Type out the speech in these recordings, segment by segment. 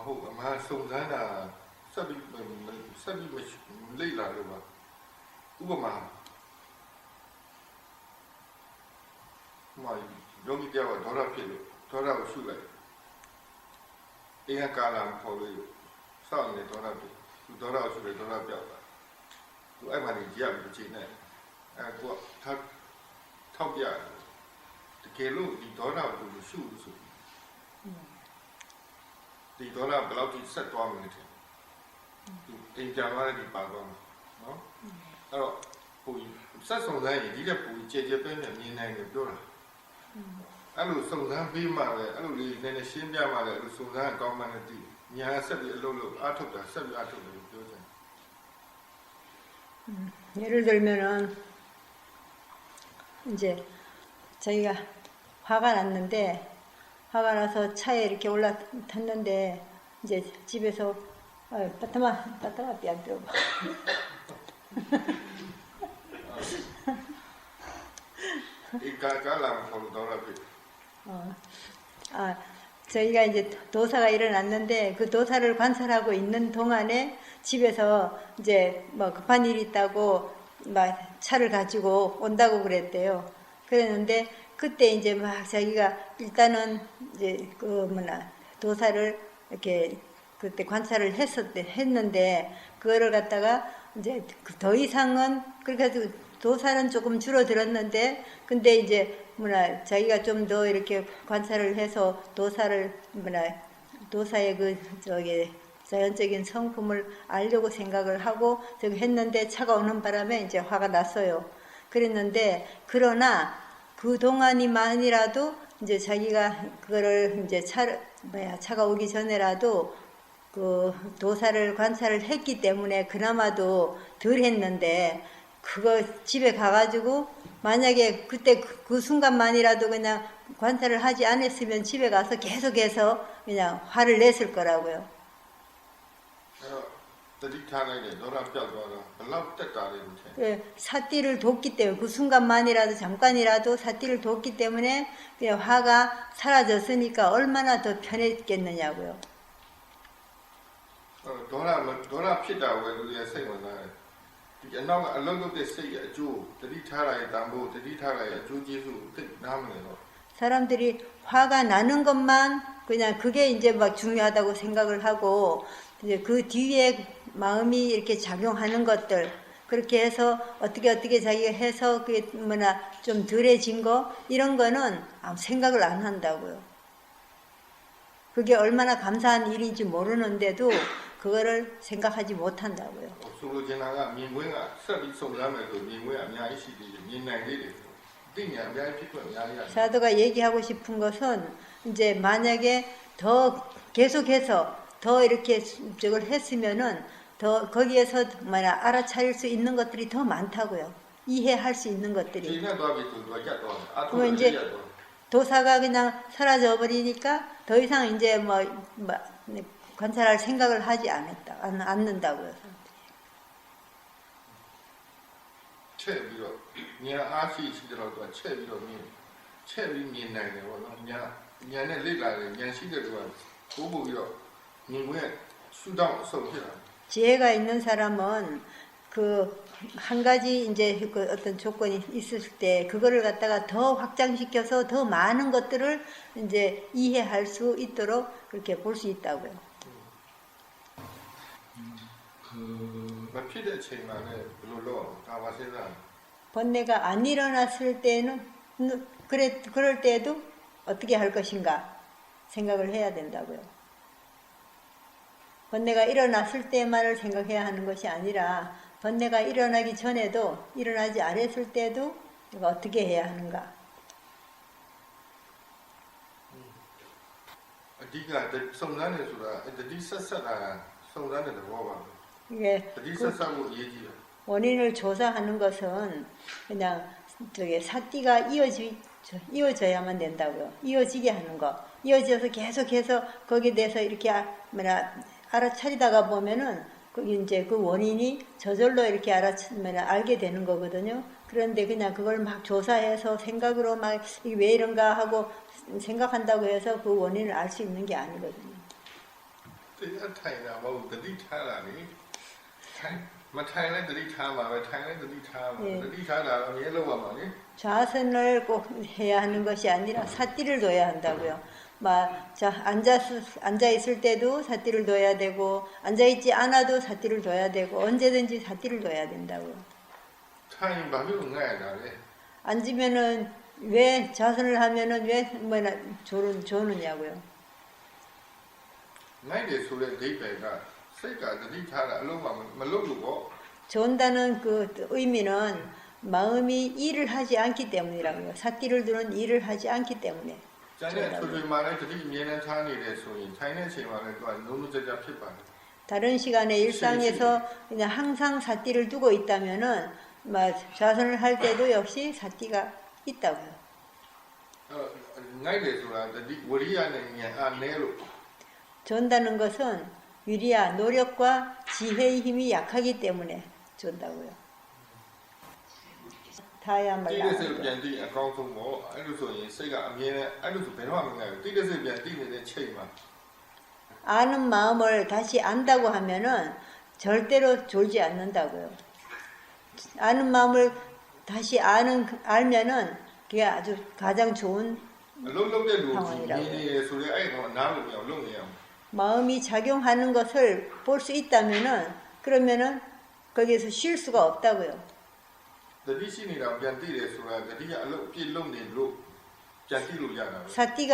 ဟုတ်အမှန်စုံစမ်းတာဆက်ပြီးလေ့လာလို့ပါဥပမာယောဂီတယောက်ကဒေါသဖြစ်လို့ဒေါသကိုရှုလိုက်အင်းကာလာခေါ်လို့စောင့်နေဒေါသဖြစ်သူဒေါသကိုရှုတယ်ဒေါသပြောက်လာသူအဲ့မှနေကြည့်ရပြီးချိန်နဲ့ကိုကထောက်ပြတယ်တကယ်လို့ဒီဒေါသကိုသူရှုလို့ဆိုဒီဒေါသဘယ်လောက်ထိဆက်သွားမလဲတဲ့သူတင်ကြသွားတဲ့ဒီပါသွားမှာနော်အဲ့တော့ဟိုဆက်စုံစမ်းရင်ဒီတဲ့ပူကြဲကြဲပဲနဲ့မြင်နိုင်တယ်ပြောတာအဲ့လိုစုံစမ်းပြီးမှလည်းအဲ့လိုလေးနည်းနည်းရှင်းပြမှလည်းအဲ့လိုစုံစမ်းအကောင်းမှန်းနဲ့တည်ညာဆက်ပြီးအလုပ်လုပ်အားထုတ်တာဆက်ပြီးအားထုတ်တယ်လို့ပြောတယ်예를들면은 이제 저희가 화가 났는데 화가 나서 차에 이렇게 올라탔는데 이제 집에서 빠따마 삐안들어 저희가 이제 도사가 일어났는데 그 도사를 관찰하고 있는 동안에 집에서 이제 뭐 급한 일이 있다고 막 차를 가지고 온다고 그랬대요. 그랬는데 그때 이제 막 자기가 일단은 이제 도사를 이렇게 그때 관찰을 했는데 그거를 갖다가 이제 더 이상은 그래가지고 도사는 조금 줄어들었는데 근데 이제 자기가 좀 더 이렇게 관찰을 해서 도사의 그 자연적인 성품을 알려고 생각을 하고 저기 했는데 차가 오는 바람에 이제 화가 났어요. 그랬는데 그러나 그 동안이만이라도 이제 자기가 그거를 이제 차가 오기 전에라도 그 도사를 관찰을 했기 때문에 그나마도 덜 했는데 그거 집에 가가지고 만약에 그때 그 순간만이라도 그냥 관찰을 하지 않았으면 집에 가서 계속해서 그냥 화를 냈을 거라고요. 사띠를 뒀기 때문에 그 순간만이라도 잠깐이라도 사띠를 뒀기 때문에 그냥 화가 사라졌으니까 얼마나 더 편했겠느냐고요. 도라 피다고 우리가 생각나. 사람들이 화가 나는 것만 그냥 그게 이제 막 중요하다고 생각을 하고 이제 그 뒤에 마음이 이렇게 작용하는 것들 그렇게 해서 어떻게 자기가 해서 그게 좀 덜해진 거 이런 거는 아무 생각을 안 한다고요. 그게 얼마나 감사한 일인지 모르는데도 그거를 생각하지 못한다고요. 사도가 얘기하고 싶은 것은 이제 만약에 더 계속해서 더 이렇게 저걸 했으면은 더 거기에서 알아차릴 수 있는 것들이 더 많다고요. 이해할 수 있는 것들이. 그럼 이제 도사가 그냥 사라져 버리니까 더 이상 이제 관찰할 생각을 하지 않는다고요. 지혜가 있는 사람은 그 한 가지 이제 그 어떤 조건이 있을 때 그거를 갖다가 더 확장시켜서 더 많은 것들을 이제 이해할 수 있도록 그렇게 볼 수 있다고요. 번뇌가 안 일어났을 때는 그럴 때도 어떻게 할 것인가 생각을 해야 된다고요. 번뇌가 일어났을 때만을 생각해야 하는 것이 아니라 번뇌가 일어나기 전에도 일어나지 않았을 때도 내가 어떻게 해야 하는가. 이게 원인을 조사하는 것은 그냥 사띠가 이어져야만 된다고요. 이어지게 하는 거. 이어져서 계속해서 거기에 대해서 이렇게 알아차리다가 보면은 이제 그 원인이 저절로 이렇게 알게 되는 거거든요. 그런데 그냥 그걸 막 조사해서 생각으로 막 이게 왜 이런가 하고 생각한다고 해서 그 원인을 알 수 있는 게 아니거든요. တရားထိုင်တာမဟုတ်တတိထားတာလေထိုင်မထိုင်လဲတတိထားမှာပဲထိုင်လဲတတိထားမှာတတိထားတာအမြဲလုပ်ရမှာလေ 좌선을 꼭 해야 하는 것이 아니라 사띠를 둬야 한다고요. 앉아 있을 때도 사띠를 둬야 되고 앉아 있지 않아도 사띠를 둬야 되고 언제든지 사띠를 둬야 된다고요. ထိုင်ဘာဖြစ်လို့ငဲ့ရတာလဲ 앉으면은 왜 좌선을 하면은 왜 뭐나 조느냐고요. ငဲ့တယ်ဆိုတဲ့ဒိဋ္ဌိကစိတ်ကတတိထားတာအလုံးမလုပ်လို့ပေါ့ 존다는 그 의미는 마음이 일을 하지 않기 때문이라고요. 사띠를 두는 일을 하지 않기 때문에. ကျန်တဲ့သူတွေမှာလည်းတတိအမြဲတမ်းထားနေတယ်ဆိုရင်ထိုင်တဲ့အချိန်မှာလည်းသူကလုံးလုံးကြကြဖြစ်ပါတယ် 다른 시간에 일상에서 그냥 항상 사띠를 두고 있다면은 좌선을 할 때도 역시 사띠가 있다고요. ငဲ့တယ်ဆိုတာတတိဝရိယနဲ့ဉာဏ်အားနည်းလို့ 존다는 것은 위리와 노력과 지혜의 힘이 약하기 때문에 존다고요. တိ 타야말라. တဲ့စိတ်ပြန်သိအကောင်းဆုံးပေါ့အဲ့လိုဆိုရင်စိတ်ကအမြဲတမ်းအဲ့လိုဆိုဘယ်တော့မှမငဲ့ဘူးတိတဲ့စိတ်ပြန်သိနေတဲ့ချိန်မှာ 아는 마음을 다시 안다고 하면은 절대로 졸지 않는다고요. 아는 마음을 다시 알면은 그게 아주 가장 좋은 အလုံးလုံးတဲ့လူကြီးနေနေဆိုရဲအဲ့တော့နားလို့မရအောင်လုပ်နေအောင် 마음이 작용하는 것을 볼 수 있다면은 그러면은 거기에서 쉴 수가 없다고요. တတိရှိနေတာပြန်သိတယ်ဆိုတာတတိကအလုံးအပြည့်လုံးနေလို့ပြန်သိလို့ရတာပဲ 사띠가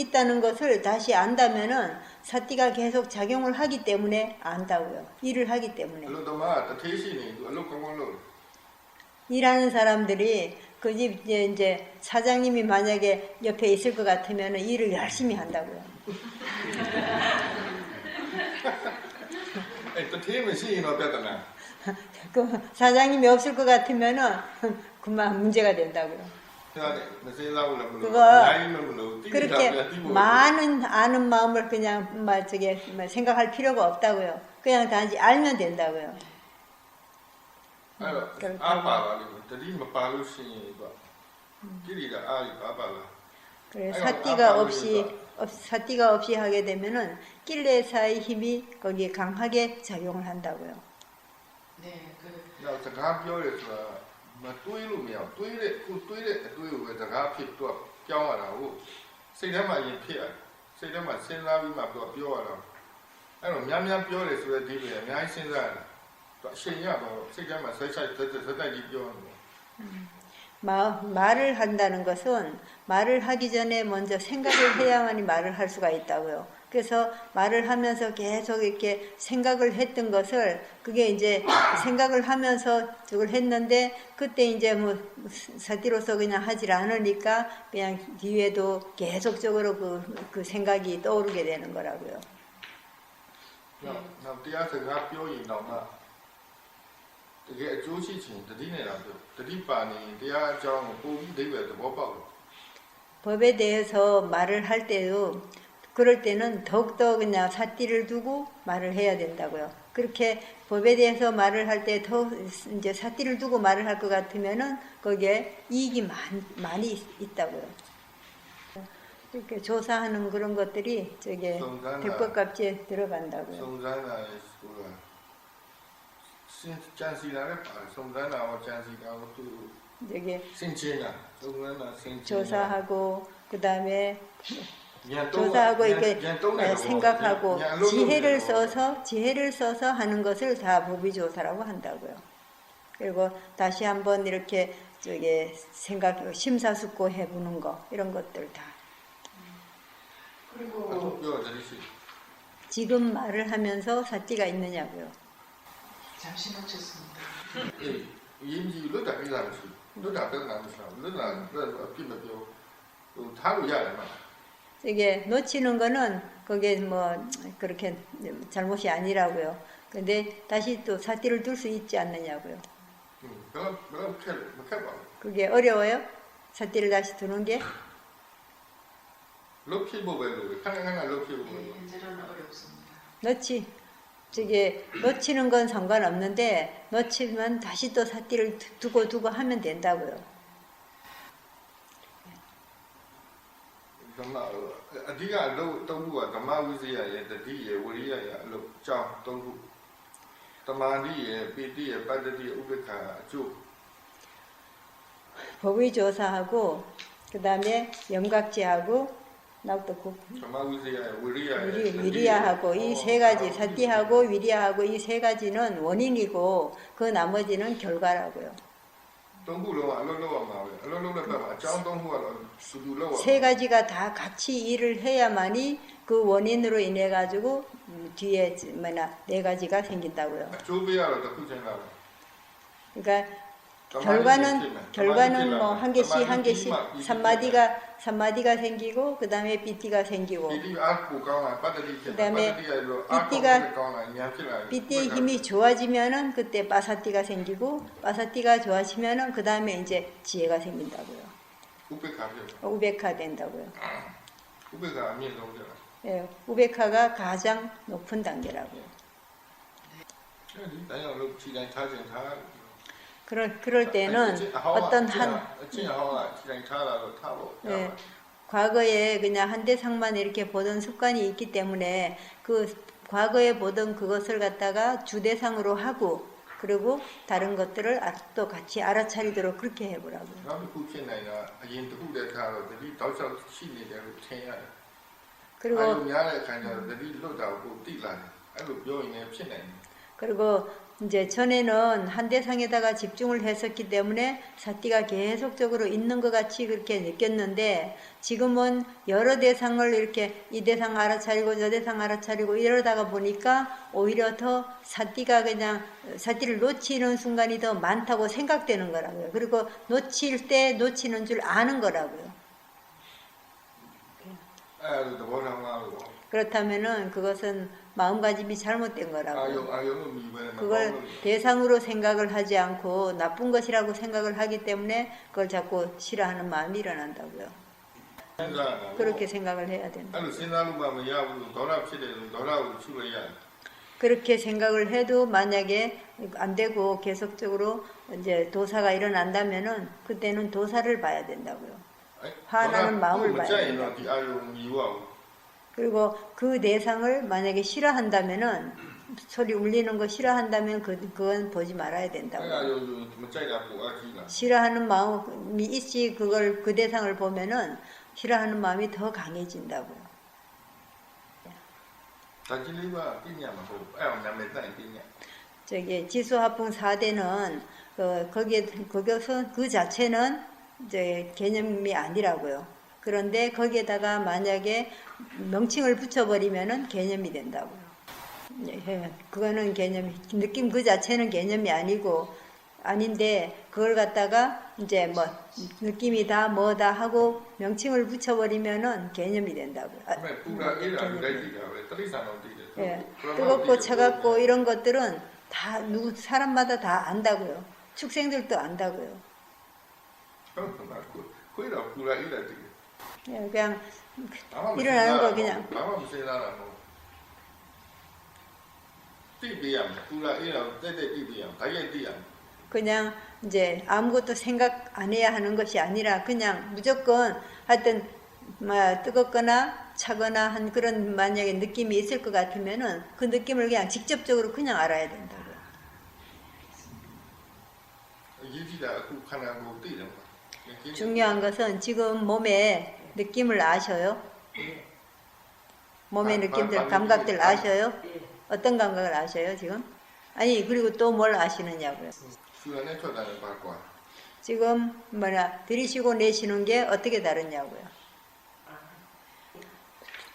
있다는 것을 다시 안다면은 사띠가 계속 작용을 하기 때문에 안다고요. 일을 하기 အ 때문에. လုံးသမားတထေးရှိနေသူအလုံးကောင်းကောင်းလုပ် 일하는 사람들이 그 집 이제 사장님이 만약에 옆에 있을 것 같으면은 일을 열심히 한다고요. အဲ့တထေးမရှိရင်တော့ပြဿနာ 그 사장님이 없을 것 같으면은 그만 문제가 된다고요. ဒါနဲ့မစင်းစားဘူးလည်းမလို့ 그거 နိုင်မလို့တိတိကျကျ 그렇게 သိဖို့ 많은 아는 마음을 그냥 생각할 필요가 없다고요. 그냥 단지 알면 된다고요. အဲ့တော့အားပါပါလိမ့်မယ်တတိမပါလို့ရှိရင်သူကိရိတာအားပါပါလား 그래 아이고, 사띠가 없이 하게 되면은 낄레사의 힘이 거기에 강하게 작용을 한다고요. 네, 그 နောက်စကားပြောရဆိုတာမတွေးလို့မရဘူးတွေးတဲ့အတွေးကိုပဲစကားဖြစ်တော့ကြောင်းရတာဟုတ်စိတ်ထဲမှာရင်ဖြစ်ရစိတ်ထဲမှာစဉ်းစားပြီးမှပြောရတာအဲ့တော့များများပြောတယ်ဆိုတဲ့ဒီပဲအများကြီးစဉ်းစားရတယ်သူအချိန်ရတော့စိတ်ထဲမှာဆက်တိုက်ကြီးပြောနေတယ် 말을 한다는 것은 말을 하기 전에 먼저 생각을 해야만이 말을 할 수가 있다고요. 그래서 말을 하면서 계속 이렇게 생각을 했던 것을 그게 이제 생각을 하면서 저걸 했는데 그때 이제 뭐 사띠로서 그냥 하질 않으니까 그냥 뒤에도 계속적으로 그 생각이 떠오르게 되는 거라고요. နောက်တရားစကားပြောရင်တော့မှတကယ်အကျိုးရှိချင်တတိနဲ့တော့တတိပါနေတရားအကြောင်းကိုပို့ပြီးဒိဗ္ဗေသဘောပေါက်တယ် 법에 대해서 말을 할 때도 그럴 때는 더욱더 그냥 사띠를 두고 말을 해야 된다고요. 그렇게 법에 대해서 말을 할 때 더 이제 사띠를 두고 말을 할 것 같으면은 거기에 이익이 많이 있다고요. 이렇게 조사하는 그런 것들이 저게 백법값지에 들어간다고요. စုံစမ်းတာလေဆိုတာကြံစီတာလည်းပါတယ်စုံစမ်းတာရောကြံစီတာရောသူ 저게 စင်ချင်းတာစုံစမ်းတာစင်ချင်း 조사하고 그 다음에 ဉာဏ် 조사하고 이렇게 ဉာဏ်တုံးတယ် 생각하고 지혜를 써서 하는 것을 다 법의조사라고 한다고요. 그리고 다시 한번 이렇게 저기 심사숙고해 보는 거 이런 것들 다. 그리고 ပြောတယ်ရှိ 지금 말을 하면서 사띠가 있느냐고요. 잠시 놓쳤습니다. အေးရင်းကြီးလွတ်တာကိစ္စမရှိလွတ်တာပြဿနာမရှိဘူးလွတ်တာအပြစ်မပြောဟိုထားလို့ရတယ်မှာ 이게 놓치는 거는 그게 뭐 그렇게 잘못이 아니라고요. 근데 다시 또 사띠를 둘 수 있지 않느냐고요. ဘယ်ခက်မခက်ပါဘူး 그게 어려워요? 사띠를 다시 두는 게? လုတ်ဖြစ်ဖို့ပဲလို့ခဏခဏလုတ်ဖြစ်ဖို့ပဲ 네, 현재로는 어렵습니다. 놓치는 건 상관없는데 놓치면 다시 또 사띠를 두고 하면 된다고요. ဓမ္မအဓိကအလုပ်သုံးခုကဓမ္မဝိဇ္ဇာရဲ့တတိရဲ့ဝိရိယရဲ့အလုပ်အကြောင်းသုံးခုတမာတိရဲ့ပိဋိရဲ့ပတ္တိရဲ့ဥပ္ပခာအကျိုး 법의조사하고 그다음에 영각지하고 나도 그 ဓမ္မဝိဇ္ဇာရဲ့ဝိရိယရဲ့ 위리야하고 이 세 가지 사띠하고 위리야하고 이 세 가지는 원인이고 그 나머지는 결과라고요. သုံးခုလုံးကအလုပ်လုပ်ရမှာပဲအလုပ်လုပ်တဲ့ဘက်မှာအကြောင်းသုံးခုကတော့စုစုလုပ်ရ 세 가지가 다 같이 일을 해야만이 그 원인으로 인해 가지고 뒤에 뭐나 네 가지가 생긴다고요. အကျိုးပေးရတော့တစ်ခုချင်းလာတယ် 그러니까 결과는 뭐 한 개씩 삼마디가 생기고 그다음에 삐띠가 생기고 ပိဋိအားကိုကောင်းလာပတ္တိဖြစ်တယ်ပတ္တိရဲ့လို့အားကိုကောင်းလာဉာဏ်ဖြစ်လာ 삐띠의 힘이 좋아지면은 그때 빠사띠가 생기고 빠사띠가 좋아지면은 그다음에 이제 지혜가 생긴다고요. ဥပ္ပခာဖြစ်တယ် 우베카 된다고요. ဥပ္ပခာအမြင့်ဆုံးဖြစ်လာ 예, 우베카가 가장 높은 단계라고요. အဲဒီတိုင်းအောင်လို့ခြေတိုင်းထားခြင်းထား 그럴 때는 어떤 한 အချင်းဟောင်းကခြေတိုင်းထားတာတော့ထားဖို့ 예, 과거에 그냥 한 대상만 이렇게 보던 습관이 있기 때문에 그 과거에 보던 그것을 갖다가 주대상으로 하고 그리고 다른 것들을 또 같이 알아차리도록 그렇게 해보라고요. နောက်တစ်ခုဖြစ်နိုင်တာအရင်တစ်ခုတည်းထားတော့တတိတောက်လျှောက်ရှိနေတယ်လို့ထင်ရတယ် 그리고 အဲ့လိုများတဲ့အခါကျတော့တတိလွတ်တာကိုသိလာတယ်အဲ့လိုပြောရင်လည်းဖြစ်နိုင်တယ် 그리고 이제 전에는 한 대상에다가 집중을 했었기 때문에 사띠가 계속적으로 있는 것 같이 그렇게 느꼈는데 지금은 여러 대상을 이렇게 이 대상 알아차리고 저 대상 알아차리고 이러다가 보니까 오히려 더 사띠가 그냥 사띠를 놓치는 순간이 더 많다고 생각되는 거라고요. 그리고 놓칠 때 놓치는 줄 아는 거라고요. အဲ့လိုသဘောထားမှာလို့ 그렇다면은 그것은 마음가짐이 잘못된 အာယုံ 거라고요. အာယုံလို့မြည်ပဲနဲ့ 그걸 대상으로 생각을 하지 않고 나쁜 것이라고 생각을 하기 때문에 그걸 자꾸 싫어하는 마음이 일어난다고요. စဉ်းစားတာ 그렇게 생각을 해야 된다. အဲ့လိုစဉ်းစားလို့မှမရဘူးဒေါသဖြစ်တယ်လို့ဒေါသကိုချုပ်လိုက်ရတယ် 그렇게 생각을 해도 만약에 안 되고 계속적으로 이제 도사가 일어난다면은 그때는 도사를 봐야 된다고요. 화나는 마음을 봐야 မကြိုက်ရင် 된다. တော့ဒီအာယုံမြည်ဝအောင် 그리고 그 대상을 만약에 싫어한다면은 소리 울리는 거 싫어한다면 그건 보지 말아야 အဲ့အာ 된다고요. ယုံမကြိုက်တာပိုအားကြီးလာ 싫어하는 마음이 있지 그걸 그 대상을 보면은 싫어하는 마음이 더 강해진다고요. ဒါကြီးလေးပါပြညာမဟုတ်အဲ့အောင်နာမည်တိုင်ပြညာ 저기 지수화풍 4대는 거기에 그것은 그 자체는 이제 개념이 아니라고요. 그런데 거기에다가 만약에 명칭을 붙여버리면은 개념이 된다고요. 예, 그거는 개념이 느낌 그 자체는 개념이 아니고 아닌데 그걸 갖다가 이제 뭐 느낌이다 뭐다 하고 명칭을 붙여버리면은 개념이 된다고요. အဲ့မဲ့ပူရာအေးရာလည်းကြည့်တာပဲတိရစ္ဆာန်တော့သိတယ် 예, 뜨겁고 차갑고 이런 것들은 다 누구 사람마다 다 안다고요. 축생들도 안다고요. ဟုတ်ကဲ့ခွေးတော့ပူရာအေးရာသိတယ် 예, 그냥 ဘာမှမ 일어나는 거 그냥 ဘာမှမစဉ်းစားတာမဟုတ်သိပြရမယ်ပူရာအေးရာကိုတက်သိပြရအောင်ဒါရိုက်သိရမယ် 그냥 이제 아무것도 생각 안 해야 하는 것이 아니라 그냥 무조건 하여튼 뭐 뜨겁거나 차거나 한 그런 만약에 느낌이 있을 것 같으면은 그 느낌을 그냥 직접적으로 그냥 알아야 된다고요. အရေးကြီးတာအခုခန္ဓာကိုယ်သိတယ်ကွာ 중요한 것은 지금 몸에 느낌을 아셔요? 몸의 느낌들, 감각들 아셔요? 어떤 감각을 아셔요, 지금? 아니, 그리고 또 뭘 아시느냐고요. ဆူရနဲ့ထွက်တာလည်းပါကွာ 지금 뭐냐, 들이쉬고 내쉬는 게 어떻게 다르냐고요.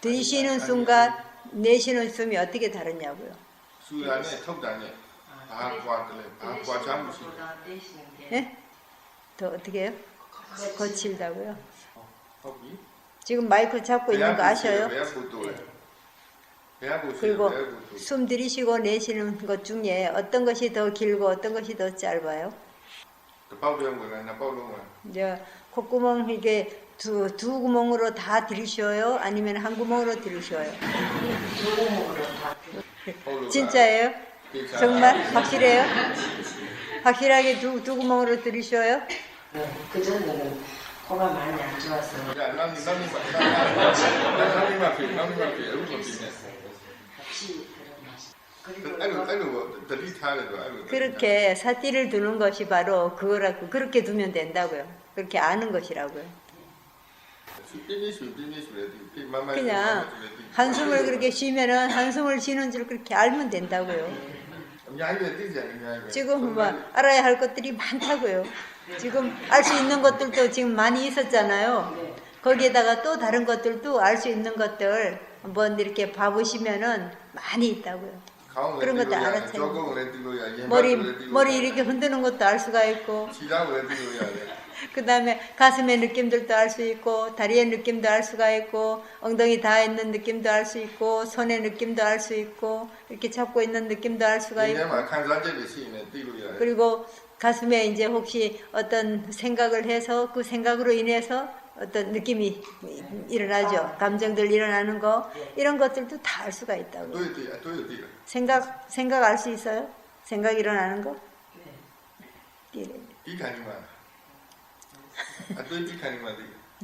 들이쉬는 숨과 내쉬는 숨이 어떻게 다르냐고요. ဆူရနဲ့ထုတ်တာနဲ့ဘာကွာတယ်လဲဘာကွာချမ်းမရှိဘူး 예? 더 어떻게 해요? 거칠다고요. ဟုတ်ပြီ 지금 마이크 잡고 있는 거 아셔요? ဘယ်ကိုတိုးလဲဘယ်ကိုရှိ 그리고 ဘယ်ကိုတိုး 숨 들이쉬고 내쉬는 것 중에 어떤 것이 더 길고 어떤 것이 더 짧아요? တစ်ပေါက်တည်းဝင်လာနှစ်ပေါက်လုံးဝင် 이제 콧구멍 이게 두 구멍으로 다 들이쉬어요? 아니면 한 구멍으로 들이쉬어요? ဟုတ်လို့ 진짜예요? 정말 확실해요? 확실하게 두 구멍으로 들이쉬어요? 그전에는 코가 많이 안 좋아서 야, 남이 앞에 얼굴 비네. 같이 그리고 아이고, 더디 타래도 아이고. 그렇게 사띠를 두는 것이 바로 그거라고 그렇게 두면 된다고요. 그렇게 아는 것이라고요. 그냥 한숨을 그렇게 쉬면은 한숨을 쉬는 줄 그렇게 알면 된다고요. 지금 뭐 알아야 할 것들이 많다고요. 지금 알 수 있는 것들도 지금 많이 있었잖아요. 거기에다가 또 다른 것들도 알 수 있는 것들 한번 이렇게 봐보시면은 많이 있다고요. 그런 것도 알아차리고 머리 이렇게 흔드는 것도 알 수가 있고 그 다음에 가슴의 느낌들도 알 수 있고 다리의 느낌도 알 수가 있고 엉덩이 닿아 있는 느낌도 알 수 있고 손의 느낌도 알 수 있고 이렇게 잡고 있는 느낌도 알 수가 있고 그리고 가슴에 이제 혹시 어떤 생각을 해서 그 생각으로 인해서 어떤 느낌이 일어나죠. 감정들 일어나는 거 이런 것들도 다 알 수가 있다고. 생각 알 수 있어요? 생각 일어나는 거?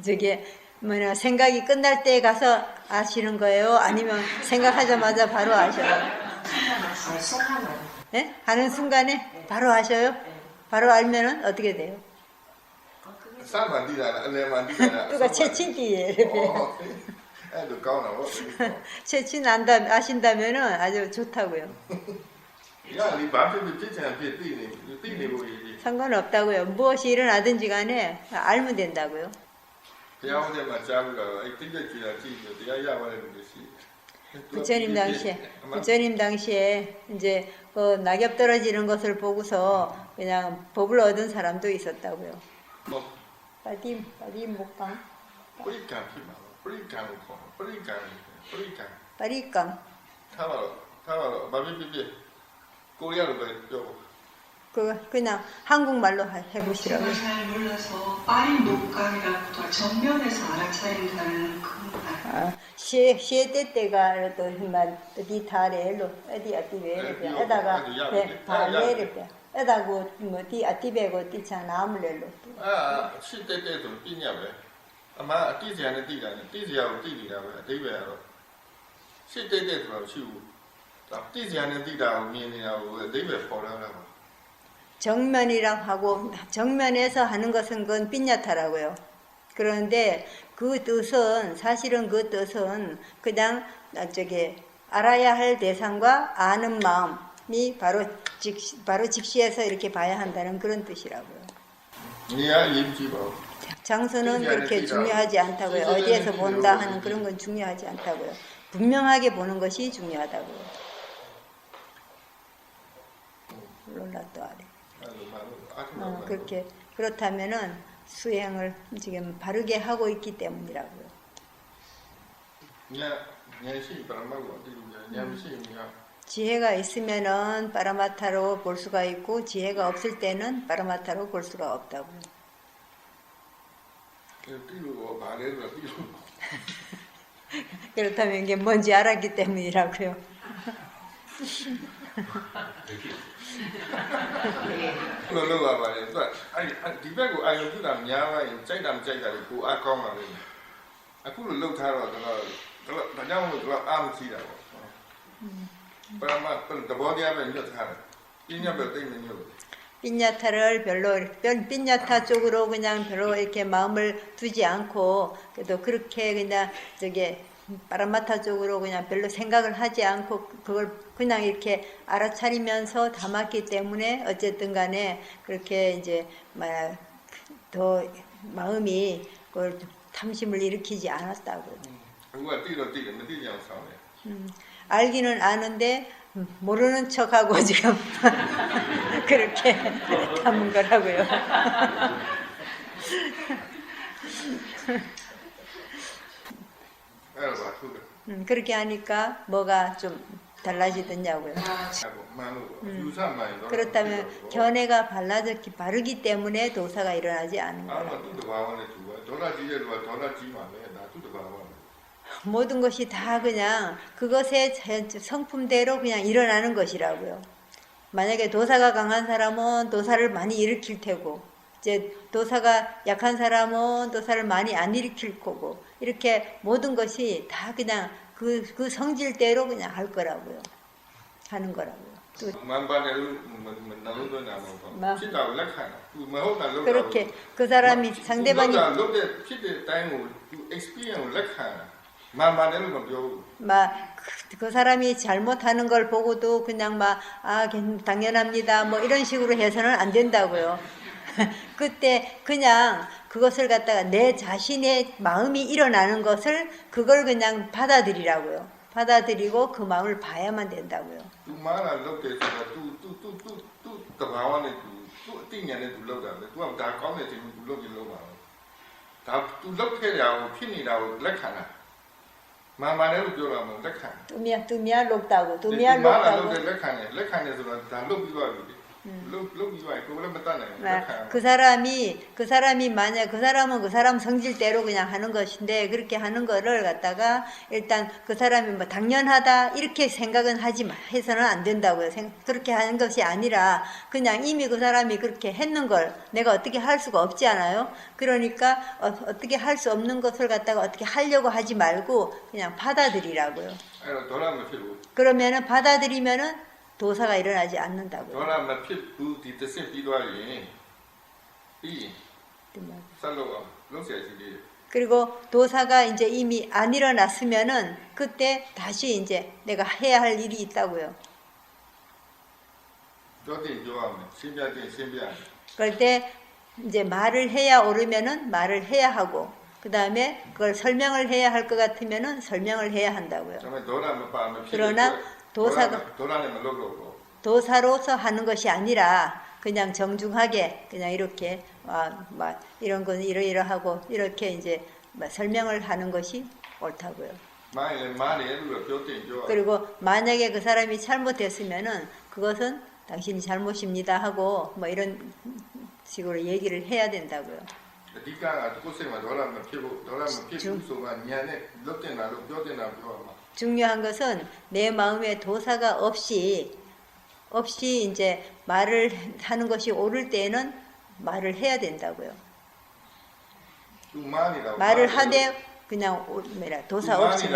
저게 뭐냐 생각이 끝날 때 가서 아시는 거예요? 아니면 생각하자마자 바로 아셔요? 네? 하는 순간에 바로 아셔요? 바로 알면은 어떻게 돼요? 누가 채친기에 채친 아신다면은 아주 좋다고요. 상관없다고요. 무엇이 일어나든지 간에 알면 된다고요. 부처님 당시에 이제 그 낙엽 떨어지는 것을 보고서 그냥 법을 얻은 사람도 있었다고요. 빠디 목강. 빠리깡. 그냥 한국말로 해보시라고. 제가 잘 몰라서 빠리 목강이라고 정면에서 알아차린다는 그건 시에 때가 또 힘만 디 타레로 어디 아티베 에다가 바레레 에다고 뭐디 아티베고 디차 나물레로. 시때 때도 띠냐ပဲ. 아마 띠지야는 띠잖아. 띠지야고 띠리라고 아티베로. 시때 때도 쉬고. 띠지야는 띠다고 미니라고 아티베 포라라고. 정면이라고 하고 정면에서 하는 것은 그건 삐냐타라고요. 그런데 그 뜻은 사실은 그 뜻은 그냥 알아야 할 대상과 아는 마음이 바로 직시해서 이렇게 봐야 한다는 그런 뜻이라고요. 장소는 그렇게 중요하지 않다고요. 어디에서 본다 하는 그런 건 중요하지 않다고요. 분명하게 보는 것이 중요하다고요. 롤라또 아래. 그렇게 그렇다면은 수행을 지금 바르게 하고 있기 때문이라고요. 지혜가 있으면은 파라마타로 볼 수가 있고 지혜가 없을 때는 파라마타로 볼 수가 없다고요. 그렇다면 이게 뭔지 알았기 때문이라고요. 디백고 아이언주다 미야와인 짜이담 짜이다리 고 아까운하네. 아쿠로 럭타로 다냐고 암치다고. 바람아 더버디하면 이제 타네. 이냐별 때문에 삐냐타를 삐냐타 쪽으로 그냥 별로 이렇게 마음을 두지 않고 그래도 그렇게 그냥 파라마타 쪽으로 그냥 별로 생각을 하지 않고 그걸 그냥 이렇게 알아차리면서 담았기 때문에 어쨌든 간에 그렇게 이제 더 마음이 그걸 탐심을 일으키지 않았다고. 알기는 아는데 모르는 척하고 지금 그렇게 담은 거라고요. 그렇게 하니까 뭐가 좀 달라지더냐고요. 그렇다면 견해가 바르기 때문에 도사가 일어나지 않는 거예요. 모든 것이 다 그냥 그것의 성품대로 그냥 일어나는 것이라고요. 만약에 도사가 강한 사람은 도사를 많이 일으킬 테고 이제 도사가 약한 사람은 도사를 많이 안 일으킬 거고 이렇게 모든 것이 다 그냥 그 성질대로 그냥 할 거라고요. 하는 거라고요. 만반의 나눈도냐 뭐 피다고 렉하나 뭐 그렇게 그 사람이 상대방이 록데 피데 타임을 experience 렉하나 만반의 뭐 그 사람이 잘못하는 걸 보고도 그냥 당연합니다 뭐 이런 식으로 해서는 안 된다고요. 그때 그냥 그것을 갖다가 내 자신의 마음이 일어나는 것을 그걸 그냥 받아들이라고요. 받아들이고 그 마음을 봐야만 된다고요. 두 말을 록데서 뚜 더바와네 뚜 띵년에 둘러가네 뚜가 다 까네 지금 둘러길로 다뚜 록해라고 피니라고 렉하나 마마네로ပြော라면 렉하나 두미야 록다고 렉하네서 다 록이와 그 사람이 만약 그 사람은 그 사람 성질대로 그냥 하는 것인데 그렇게 하는 거를 갖다가 일단 그 사람이 뭐 당연하다 이렇게 생각은 해서는 안 된다고요. 그렇게 하는 것이 아니라 그냥 이미 그 사람이 그렇게 했는 걸 내가 어떻게 할 수가 없지 않아요? 그러니까 어떻게 할 수 없는 것을 갖다가 어떻게 하려고 하지 말고 그냥 받아들이라고요. 그러면은 받아들이면은 도사가 일어나지 않는다고요. 돌아만 피부 뒤뜻을 비도하니 이 살로가 롱세지 그리고 도사가 이제 이미 안 일어났으면은 그때 다시 이제 내가 해야 할 일이 있다고요. 저도 좋아하면 신비하게 그럴 때 이제 말을 해야 오르면은 말을 해야 하고 그 다음에 그걸 설명을 해야 할 것 같으면은 설명을 해야 한다고요. 그러나 도사로서 하는 것이 아니라 그냥 정중하게 그냥 이렇게 이런 건 이러이러하고 이렇게 이제 설명을 하는 것이 옳다고요. 그리고 만약에 그 사람이 잘못했으면은 그것은 당신이 잘못입니다 하고 뭐 이런 식으로 얘기를 해야 된다고요. 중요한 것은 내 마음에 도사가 없이 이제 말을 하는 것이 옳을 때에는 말을 해야 된다고요. 말을 하되 그냥 도사 없이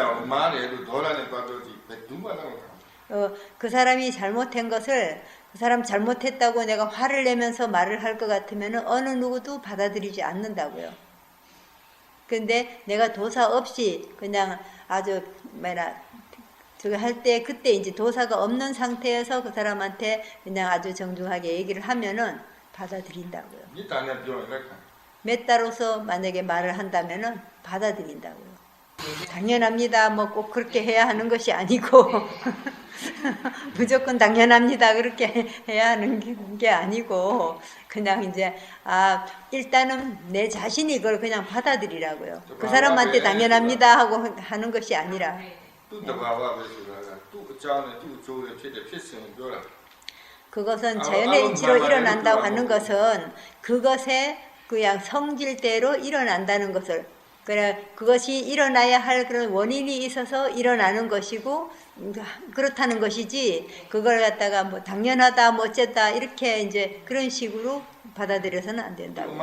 그 사람이 잘못한 것을 그 사람 잘못했다고 내가 화를 내면서 말을 할 것 같으면 어느 누구도 받아들이지 않는다고요. 근데 내가 도사 없이 그냥 아주 저거 할 때 그때 이제 도사가 없는 상태에서 그 사람한테 그냥 아주 정중하게 얘기를 하면은 받아들인다고요. 몇 달로서 만약에 말을 한다면은 받아들인다고요. 당연합니다. 뭐 꼭 그렇게 해야 하는 것이 아니고 무조건 당연합니다. 그렇게 해야 하는 게 아니고 그냥 이제 일단은 내 자신이 그걸 그냥 받아들이라고요. 그 사람한테 당연합니다 하고 하는 것이 아니라. 그것은 자연의 인치로 일어난다고 하는 것은 그것의 그냥 성질대로 일어난다는 것을 그것이 일어나야 할 그런 원인이 있어서 일어나는 것이고 그렇다는 것이지 그걸 갖다가 뭐 당연하다 뭐 어쨌다 이렇게 이제 그런 식으로 받아들여서는 안 된다고.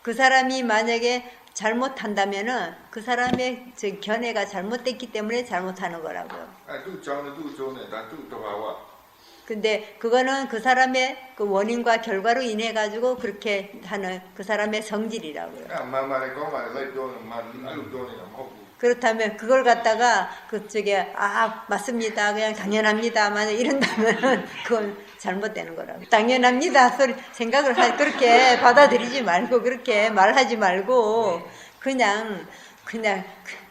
그 사람이 만약에 잘못한다면은 그 사람의 견해가 잘못됐기 때문에 잘못하는 거라고요. 근데 그거는 그 사람의 그 원인과 결과로 인해 가지고 그렇게 하는 그 사람의 성질이라고요. 그렇다면 그걸 갖다가 그쪽에 맞습니다 그냥 당연합니다만 이런다면은 그건 잘못되는 거라고. 당연합니다 소리 생각을 그렇게 받아들이지 말고 그렇게 말하지 말고 그냥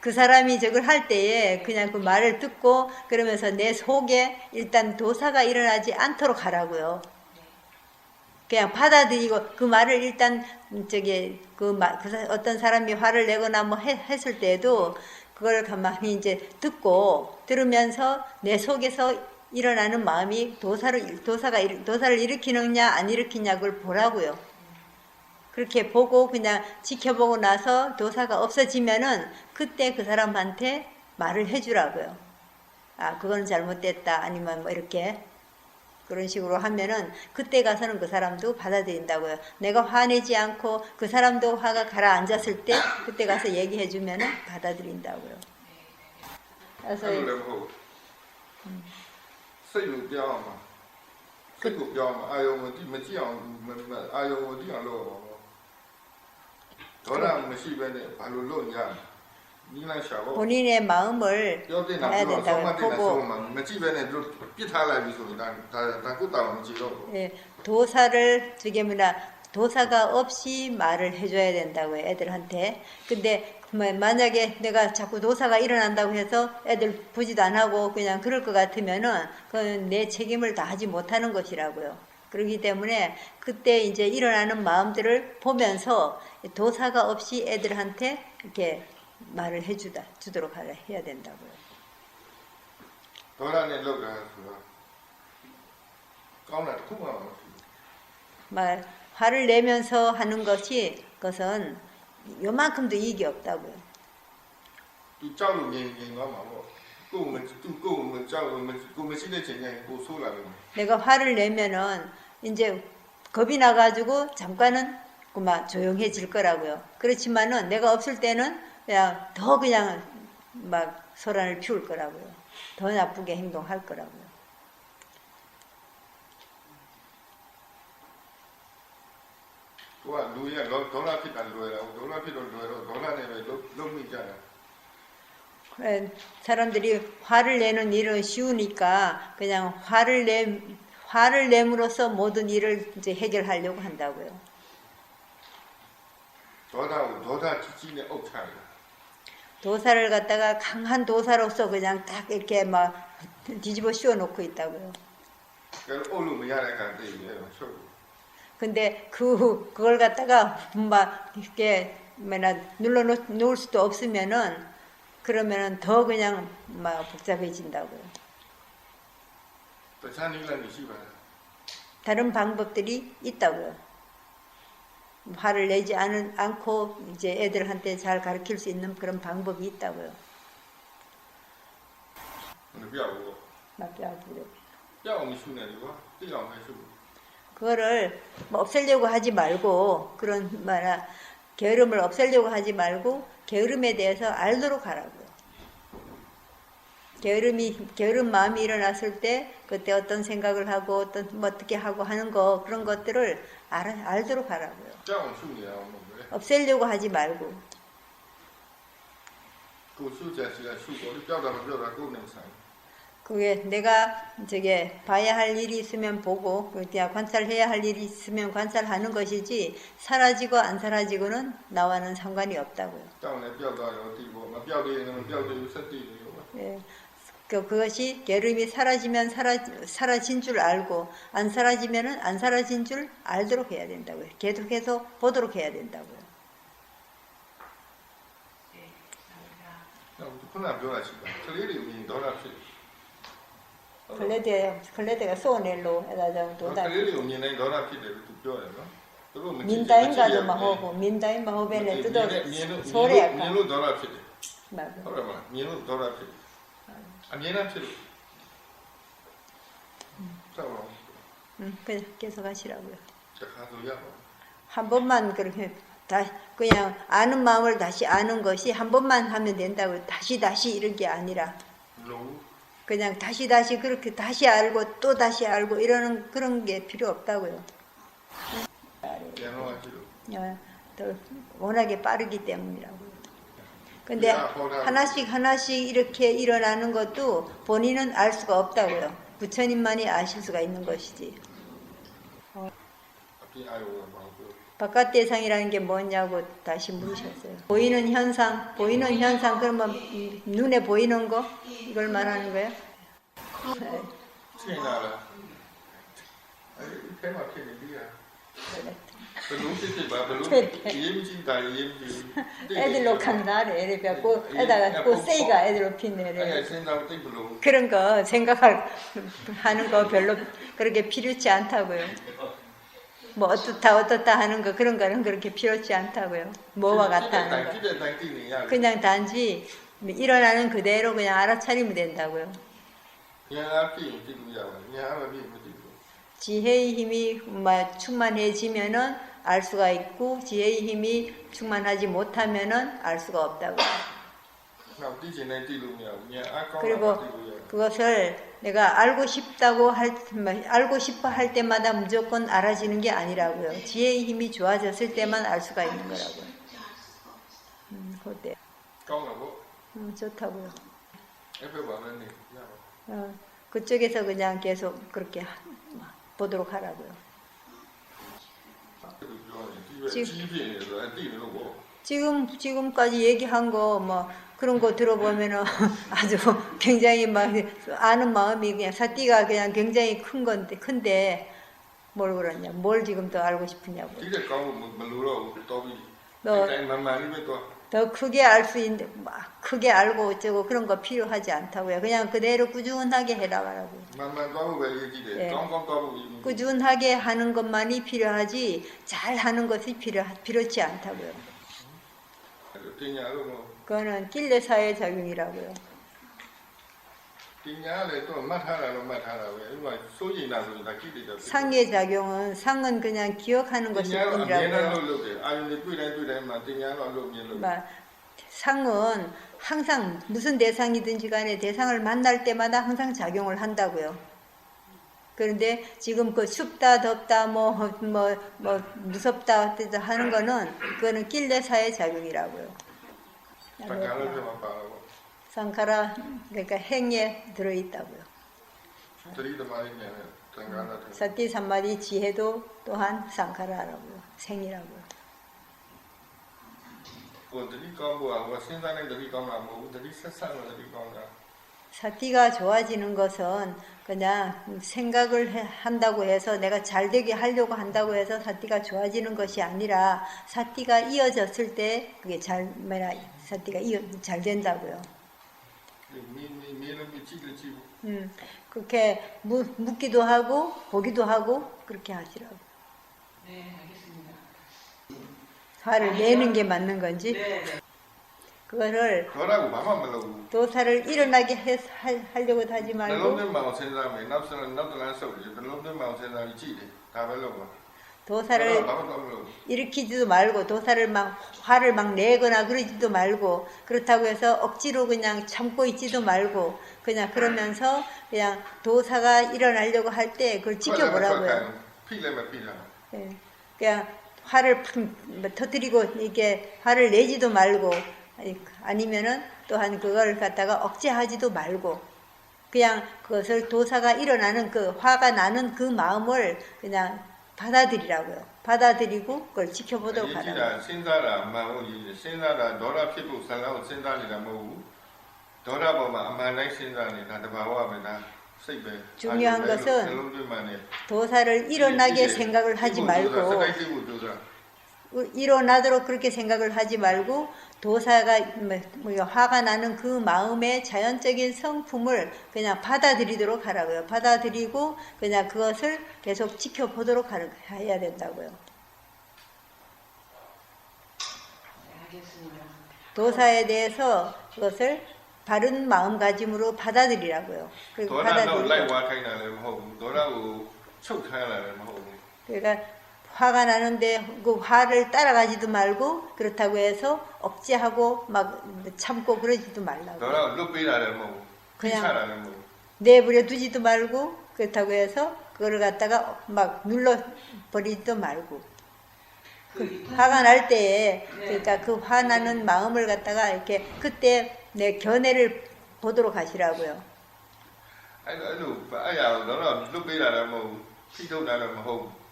그 사람이 저걸 할 때에 그냥 그 말을 듣고 그러면서 내 속에 일단 도사가 일어나지 않도록 하라고요. 그냥 받아들이고 그 말을 일단 어떤 사람이 화를 내거나 뭐 했을 때에도 그걸 가만히 이제 듣고 들으면서 내 속에서 일어나는 마음이 도사를 일으키느냐 안 일으키냐 그걸 보라고요. 그렇게 보고 그냥 지켜보고 나서 도사가 없어지면은 그때 그 사람한테 말을 해주라고요. 그건 잘못됐다 아니면 뭐 이렇게 그런 식으로 하면은 그때 가서는 그 사람도 받아들인다고요. 내가 화내지 않고 그 사람도 화가 가라앉았을 때 그때 가서 얘기해 주면은 받아들인다고요. 그래서 အဲ့လိုလည်းမဟုတ်စိတ်ကိုပြောင်းအောင်စိတ်ကိုပြောင်းအောင်အာယုံမကြည့်အောင်အာယုံကိုကြည့်အောင်လုပ်အောင်ဒေါသမရှိဘဲနဲ့ဘာလို့လုပ်ရနီးလိုက်ရှာဖို့ 본인의 마음을 ပြောတင်တာ 해야 ပြောဆုံးမ 된다고요. တင်တာ 보고 ဆုံးမမကြည့်ဘဲနဲ့သူပြစ်ထားလိုက်ပြီဆိုရင်ဒါကိုတောင်းမကြည့်တော့ဘူး 예, 도사를 저게 뭐냐 도사가 없이 말을 해줘야 된다고요 애들한테. 근데 만약에 내가 자꾸 도사가 일어난다고 해서 애들 부지도 안 하고 그냥 그럴 것 같으면은 그건 내 책임을 다하지 못하는 것이라고요. 그렇기 때문에 그때 이제 일어나는 마음들을 보면서 도사가 없이 애들한테 이렇게 말을 주도록 해야 된다고요. ဒေါသနဲ့လုပ်တာဆိုတာကောင်းတာတစ်ခုမှမရှိဘူး 말 화를 내면서 하는 것이 그것은 요만큼도 이익이 없다고요. သူကြောက်လို့ငြိမ်သွားမှာပေါ့ကိုယ်မကြောက်လို့ကိုမရှိတဲ့ချိန်ကျရင်ကိုဆိုးလာတယ် 내가 화를 내면은 이제 겁이 나가지고 잠깐은 그만 조용해질 거라고요. 그렇지만은 내가 없을 때는 그냥 더 그냥 막 소란을 피울 거라고요. 더 나쁘게 행동할 거라고요. 그 누이야 도나 피다 누이라 도나 피도 누이로 도나네 너무 있잖아. 그래, 사람들이 화를 내는 일은 쉬우니까 그냥 화를 내므로써 모든 일을 이제 해결하려고 한다고요. 도다 지진의 옥차야. 도사를 갖다가 강한 도사로서 그냥 딱 이렇게 막 뒤집어 씌워 놓고 있다고요. 그걸 올루미야라가 돼요. 근데 그걸 갖다가 막 이렇게 눌러 놓을 수도 없으면은 그러면은 더 그냥 막 복잡해진다고요. 또 찬이라는 시바. 다른 방법들이 있다고요. 화를 내지 않고 이제 애들한테 잘 가르칠 수 있는 그런 방법이 있다고요. 뼈고. 맞죠? 뼈가 미슈네리고 뼈가 미슈. 그거를 뭐 없애려고 하지 말고 그런 게으름을 없애려고 하지 말고 게으름에 대해서 알도록 하라고요. 게으름 마음이 일어났을 때 그때 어떤 생각을 하고 어떻게 하고 하는 거 그런 것들을 알도록 하라고요. 뼈가 미슈네야 뭐 그래. 없애려고 하지 말고. 그 수자시가 수고 뼈가 꼭 냄새. 그게 내가 봐야 할 일이 있으면 보고 그냥 관찰해야 할 일이 있으면 관찰하는 것이지 사라지고 안 사라지고는 나와는 상관이 없다고요. 예, 그것이 게으름이 사라지면 사라진 줄 알고 안 사라지면은 안 사라진 줄 알도록 해야 된다고요. 계속해서 보도록 해야 된다고요. 걸레대가 쏘넬로 에다가 도다. 민다인가도 마호고 민다인 마호벤에 뜯어 소리할까. 맞아. 그냥 계속 하시라고요. 한 번만 그렇게 그냥 아는 마음을 다시 아는 것이 한 번만 하면 된다고요. 다시 이런 게 아니라. 그냥 다시 그렇게 다시 알고 또 다시 알고 이러는 그런 게 필요 없다고요. 더 워낙에 빠르기 때문이라고요. 근데 하나씩 이렇게 일어나는 것도 본인은 알 수가 없다고요. 부처님만이 아실 수가 있는 것이지. 바깥 대상이라는 게 뭐냐고 다시 물으셨어요. 보이는 현상 그러면 눈에 보이는 거 이걸 말하는 거예요? 애들로 간다래. 이래갖고 에다가 그 세이가 애들로 피네래. 그런 거 생각하는 거 별로 그렇게 필요치 않다고요. 뭐 어떻다 하는 거 그런 거는 그렇게 필요치 않다고요. 뭐와 같다 하는 거. 그냥 단지 일어나는 그대로 그냥 알아차리면 된다고요. 지혜의 힘이 충만해지면은 알 수가 있고 지혜의 힘이 충만하지 못하면은 알 수가 없다고. 나 뛰지네 뛰루냐 그냥 아까 그리고 그것을 내가 알고 싶다고 알고 싶어 할 때마다 무조건 알아지는 게 아니라고요. 지혜의 힘이 좋아졌을 때만 알 수가 있는 거라고요. 그때. 까오나고 좋다고요. 옆에 와는 네. 그쪽에서 그냥 계속 그렇게 보도록 하라고요. 지금까지 얘기한 거 뭐 그런 거 들어보면은 아주 굉장히 막 아는 마음이 그냥 사띠가 그냥 굉장히 큰데 뭘 그러냐, 뭘 지금 더 알고 싶으냐고. 더 크게 알 수 있는, 막 크게 알고 어쩌고 그런 거 필요하지 않다고요. 그냥 그대로 꾸준하게 해나가라고요. 네. 꾸준하게 하는 것만이 필요하지 잘 하는 것이 필요치 않다고요. 그거는 낄레사의 작용이라고요. 상의 작용은 상은 그냥 기억하는 것일 뿐이라고요. 상은 항상 무슨 대상이든지 간에 대상을 만날 때마다 항상 작용을 한다고요. 그런데 지금 그 춥다 덥다 뭐 무섭다 하는 거는 그거는 낄레사의 작용이라고요. 상카라 그러니까 행에 들어있다고요. 사티 삼마디 지혜도 또한 상카라라고요. 생이라고요. 사티가 좋아지는 것은 그냥 생각을 한다고 해서 내가 잘 되게 하려고 한다고 해서 사티가 좋아지는 것이 아니라 사티가 이어졌을 때 그게 사티가 잘 된다고요. 그렇게 묻기도 하고 보기도 하고 그렇게 하시라고. 네, 알겠습니다. 화를 내는 게 맞는 건지. 네. 그거를 도사를 일어나게 하려고 하지 말고 도사를 일으키지도 말고 도사를 화를 내거나 그러지도 말고 그렇다고 해서 억지로 그냥 참고 있지도 말고 그냥 그러면서 그냥 도사가 일어나려고 할 때 그걸 지켜보라고요. 네. 그냥 화를 터뜨리고 이게 화를 내지도 말고 아니면은 또한 그걸 갖다가 억제하지도 말고 그냥 그것을 도사가 일어나는 그 화가 나는 그 마음을 그냥 받아들이라고요. 받아들이고 그걸 지켜보도록 하라고요. 중요한 것은 도사를 일어나게 생각을 하지 말고 일어나도록 그렇게 생각을 하지 말고 도사가 화가 나는 그 마음의 자연적인 성품을 그냥 받아들이도록 하라고요. 받아들이고 그냥 그것을 계속 지켜보도록 해야 된다고요. 알겠습니다. 도사에 대해서 그것을 바른 마음가짐으로 받아들이라고요. 그리고 그러니까 화가 나는데 그 화를 따라가지도 말고 그렇다고 해서 억제하고 막 참고 그러지도 말라고. 그냥 내버려 두지도 말고 그렇다고 해서 그거를 갖다가 막 눌러버리지도 말고. 화가 날 때에 그러니까 그 화나는 마음을 갖다가 이렇게 그때 내 견해를 보도록 하시라고요.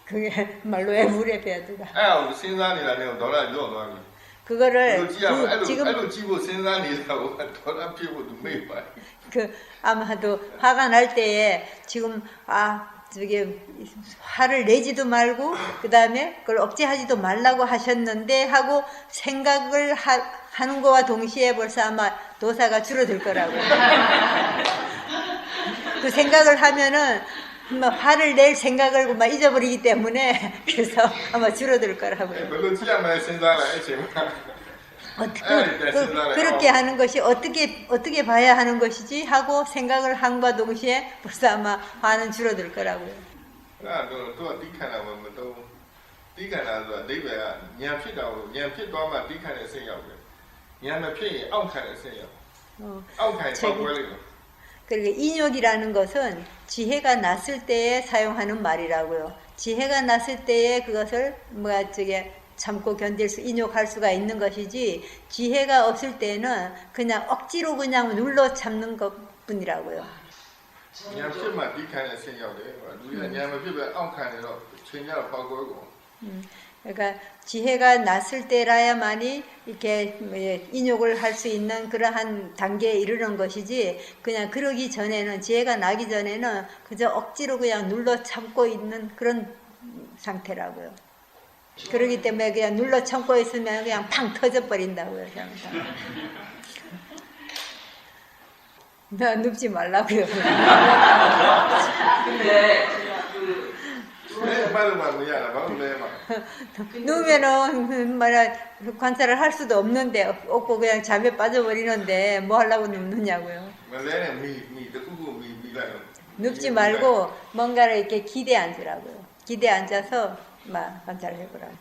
그게 말로 애물에 배어들다. 그거를 지금 아마도 화가 날 때에 지금 저기 화를 내지도 말고 그 다음에 그걸 억제하지도 말라고 하셨는데 하고 생각을 하는 거와 동시에 벌써 아마 도사가 줄어들 거라고. 그 생각을 하면은 화를 낼 생각을 막 잊어버리기 때문에 그래서 아마 줄어들 거라고요. 그렇게 하는 것이 어떻게 봐야 하는 것이지 하고 생각을 함과 동시에 벌써 아마 화는 줄어들 거라고요. 그래도 또 디칸하면 또 디칸하도 내가 냥 피다고 냥 피도만 디칸에 생각해. 냥을 피 아웃칸에 생각. 아웃칸에 바꿔버리고. 그리고 인욕이라는 것은 지혜가 났을 때에 사용하는 말이라고요. 지혜가 났을 때에 그것을 참고 견딜 수, 인욕할 수가 있는 것이지, 지혜가 없을 때는 그냥 억지로 그냥 눌러 참는 것뿐이라고요. 냥 피만 디칸에 생각해. 우리가 냥을 피면 아웃칸에서 전혀 바꾸고. 그러니까 지혜가 났을 때라야만이 이렇게 인욕을 할 수 있는 그러한 단계에 이르는 것이지, 그냥 그러기 전에는, 지혜가 나기 전에는 그저 억지로 그냥 눌러 참고 있는 그런 상태라고요. 그러기 때문에 그냥 눌러 참고 있으면 그냥 팡 터져버린다고요. 나 눕지 말라고요. 근데 누우면은 관찰을 할 수도 없는데, 없고 그냥 잠에 빠져버리는데 뭐 하려고 눕느냐고요. 눕지 말고 뭔가를 이렇게 기대 앉으라고요. 기대 앉아서 막 관찰을 해보라고.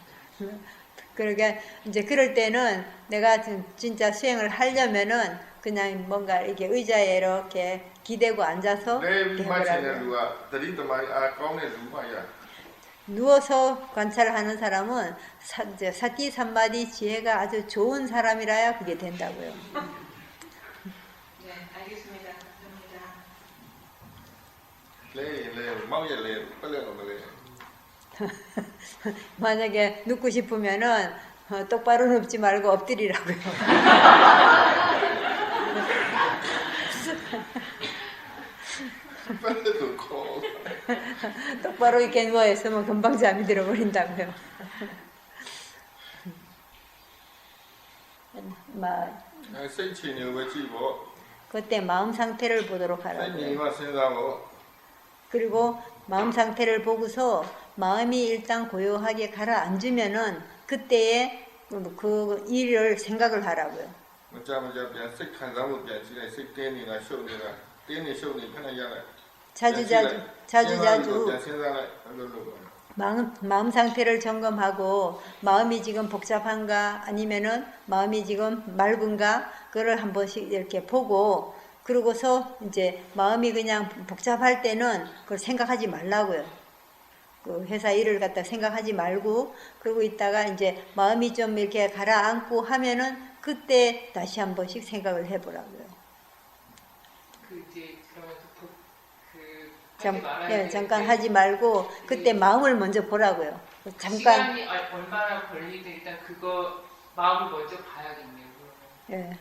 그러니까 이제 그럴 때는 내가 진짜 수행을 하려면은 그냥 뭔가 이렇게 의자에 이렇게 기대고 앉아서 이렇게 해보라고요. 누워서 관찰을 하는 사람은 사티 삼마디 지혜가 아주 좋은 사람이라야 그게 된다고요. 네, 알겠습니다. 감사합니다. 만약에 눕고 싶으면은 똑바로 눕지 말고 엎드리라고요. 똑바로 이렇게 누워 있으면 금방 잠이 들어버린다고요. 그때 마음 상태를 보도록 하라고요. 그리고 마음 상태를 보고서 마음이 일단 고요하게 가라앉으면은 그때에 그 일을 생각을 하라고요. 자주자주 마음 상태를 점검하고, 마음이 지금 복잡한가 아니면은 마음이 지금 맑은가 그걸 한 번씩 이렇게 보고, 그러고서 이제 마음이 그냥 복잡할 때는 그걸 생각하지 말라고요. 그 회사 일을 갖다 생각하지 말고, 그러고 있다가 이제 마음이 좀 이렇게 가라앉고 하면은 그때 다시 한 번씩 생각을 해보라고요. 잠깐 하지 말고 그때 마음을 먼저 보라고요. 잠깐. 시간이 얼마나 걸리든 일단 그거 마음을 먼저 봐야겠네요. 예.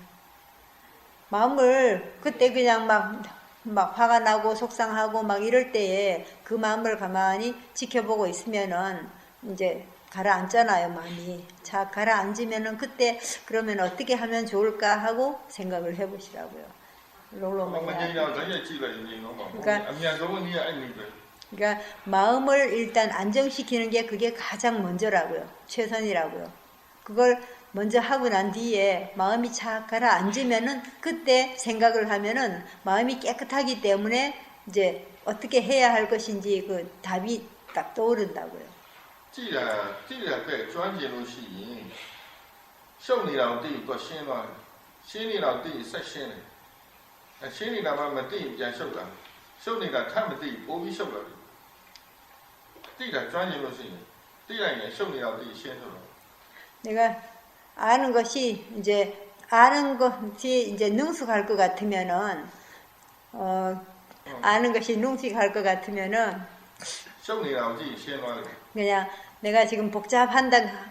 마음을 그때 그냥 막 화가 나고 속상하고 막 이럴 때에 그 마음을 가만히 지켜보고 있으면은 이제 가라앉잖아요, 마음이. 자, 가라앉으면은 그때 그러면 어떻게 하면 좋을까 하고 생각을 해보시라고요. 그러니까 마음을 일단 안정시키는 게 그게 가장 먼저라고요. 최선이라고요. 그걸 먼저 하고 난 뒤에 마음이 착 가라앉으면은 그때 생각을 하면은 마음이 깨끗하기 때문에 이제 어떻게 해야 할 것인지 그 답이 딱 떠오른다고요. 既然被钻进入吸引，受你让地不心乱，心里让地实心了，心里让慢慢地变受了，受你让他们地不必受了，地然钻进入吸引，地然也受你让地先受了。 내가 아는 것이 이제 능숙할 것 같으면은 아는 것이 능숙할 것 같으면은 그냥 내가 지금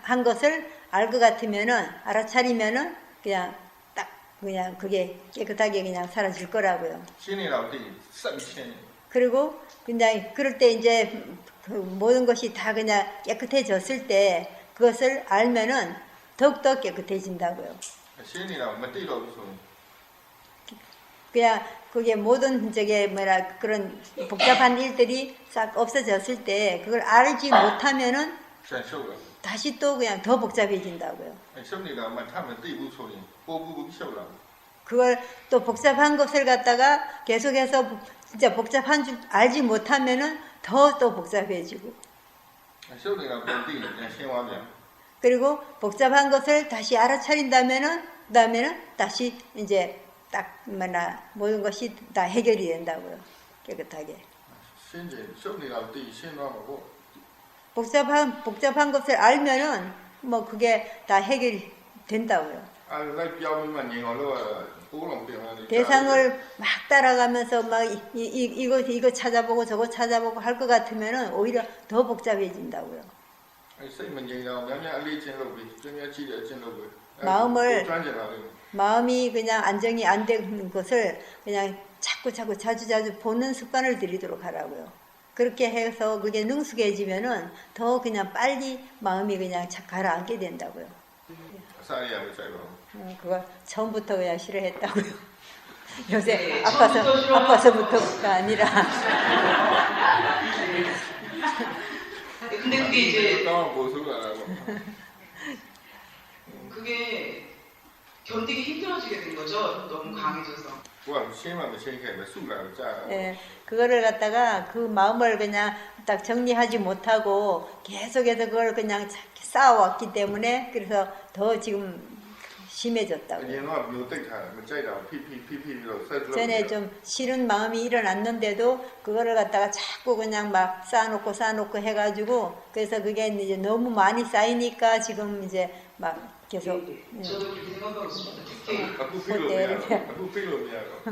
한 것을 알 것 같으면은 알아차리면은 그냥 딱 그냥 그게 깨끗하게 그냥 사라질 거라고요. 그리고 그냥 그럴 때 이제 그 모든 것이 다 그냥 깨끗해졌을 때 그것을 알면은 더욱더 깨끗해진다고요. 그냥 그게 모든 그런 복잡한 일들이 싹 없어졌을 때 그걸 알지 못하면은 다시 또 그냥 더 복잡해진다고요. 그걸 또 복잡한 것을 갖다가 계속해서 진짜 복잡한 줄 알지 못하면은 더 또 복잡해지고 ရှုပ်နေတာပုံသိရင်ပြန်ရှင်းသွားပြန် 그리고 복잡한 것을 다시 알아차린다면은 그다음에는 다시 이제 딱 뭐나 모든 것이 다 해결이 된다고요. 깨끗하게. ရှင်းတယ်ရှုပ်နေတာကိုသိရှင်းသွားမှာပေါ့ 복잡한 것을 알면은 뭐 그게 다 해결이 된다고요. လိုက်ပြောင်းပြီးမှငြိမ်အောင်လုပ်ရတာပိုးလုံးပြင်လာတယ် 대상을 막 따라가면서 막 이거 찾아보고 저거 찾아보고 할 것 같으면은 오히려 더 복잡해진다고요. စိတ်မငြိမ်အောင်များများအလေးချင်းလုပ်ပြီးကျင်းများကြည့်တဲ့အချင်းလုပ်ပြီး 마음을 ကျွမ်းကျင်လာတယ် 마음이 그냥 안정이 안 되는 것을 그냥 자꾸 자주 보는 습관을 들이도록 하라고요. 그렇게 해서 그게 능숙해지면은 더 그냥 빨리 마음이 그냥 가라앉게 된다고요. အစားရရမဆိုင်ပါဘူး 그거 처음부터 그냥 싫어했다고요. 요새 네, 처음부터 싫어하고. 아파서부터가 아니라 근데 그게 이제 တော့ပိုဆိုးလာတာပေါ့ 그게 견디기 힘들어지게 된 거죠. 너무 강해져서. ကိုကရှင်းမှမရှင်းခဲ့ပဲစုလာတော့ကြာတာ 예, 그거를 갖다가 그 마음을 그냥 딱 정리하지 못하고 계속해서 그걸 그냥 쌓아왔기 때문에 그래서 더 지금 အ 심해졌다고요. ရင်တော့မျိုးတိတ်ထားတယ်မကြိုက်တာဖိပြီးတော့ဆက်လုပ် 전에 좀 싫은 마음이 일어났는데도 그거를 갖다가 자꾸 그냥 막 쌓아놓고 해가지고 그래서 그게 이제 너무 많이 쌓이니까 지금 이제 막 계속 저도 그렇게 생각하고 있습니다. 특히 အခုဖိလို့မရတော့အခုဖိလို့မရတော့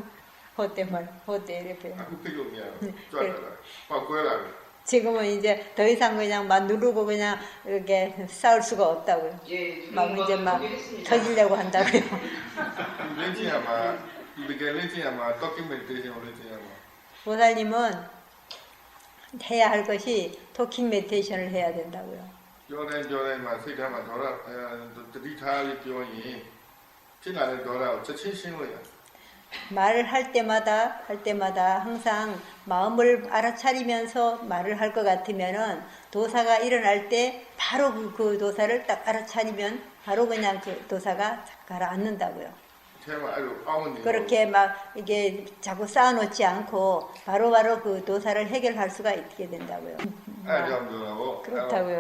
호때 이렇게 အခုဖိလို့မရတော့ကြွတ်လာပောက်ကွဲလာတယ် 지금은 이제 더 이상 그냥 막 누르고 그냥 이렇게 싸울 수가 없다고요. 예, 막 그런 이제 거는 막 포기했습니다. 터지려고 한다고요. လေ့ကျင့်ရမှာတကယ်လေ့ကျင့်ရမှာ documentation ကိုလေ့ကျင့်ရမှာ 보살님은 해야 할 것이 토킹 메디테이션을 해야 된다고요. ပြောတိုင်းမှာစိတ်ထဲမှာဒေါသတတိထားပြီးပြောရင်ဖြစ်လာတဲ့ဒေါသကိုချက်ချင်းရှင်းလို့ရတယ် 말을 할 때마다 항상 마음을 알아차리면서 말을 할 것 같으면은 도사가 일어날 때 바로 그 도사를 딱 알아차리면 바로 그냥 그 도사가 가라앉는다고요. အဲမှာအဲ့လိုအောင်းနေ 그렇게 막 이게 자꾸 쌓아놓지 않고 바로바로 그 도사를 해결할 수가 있게 된다고요. အဲ့ကြောင့်ပြောတာပေါ့ 그렇다고요.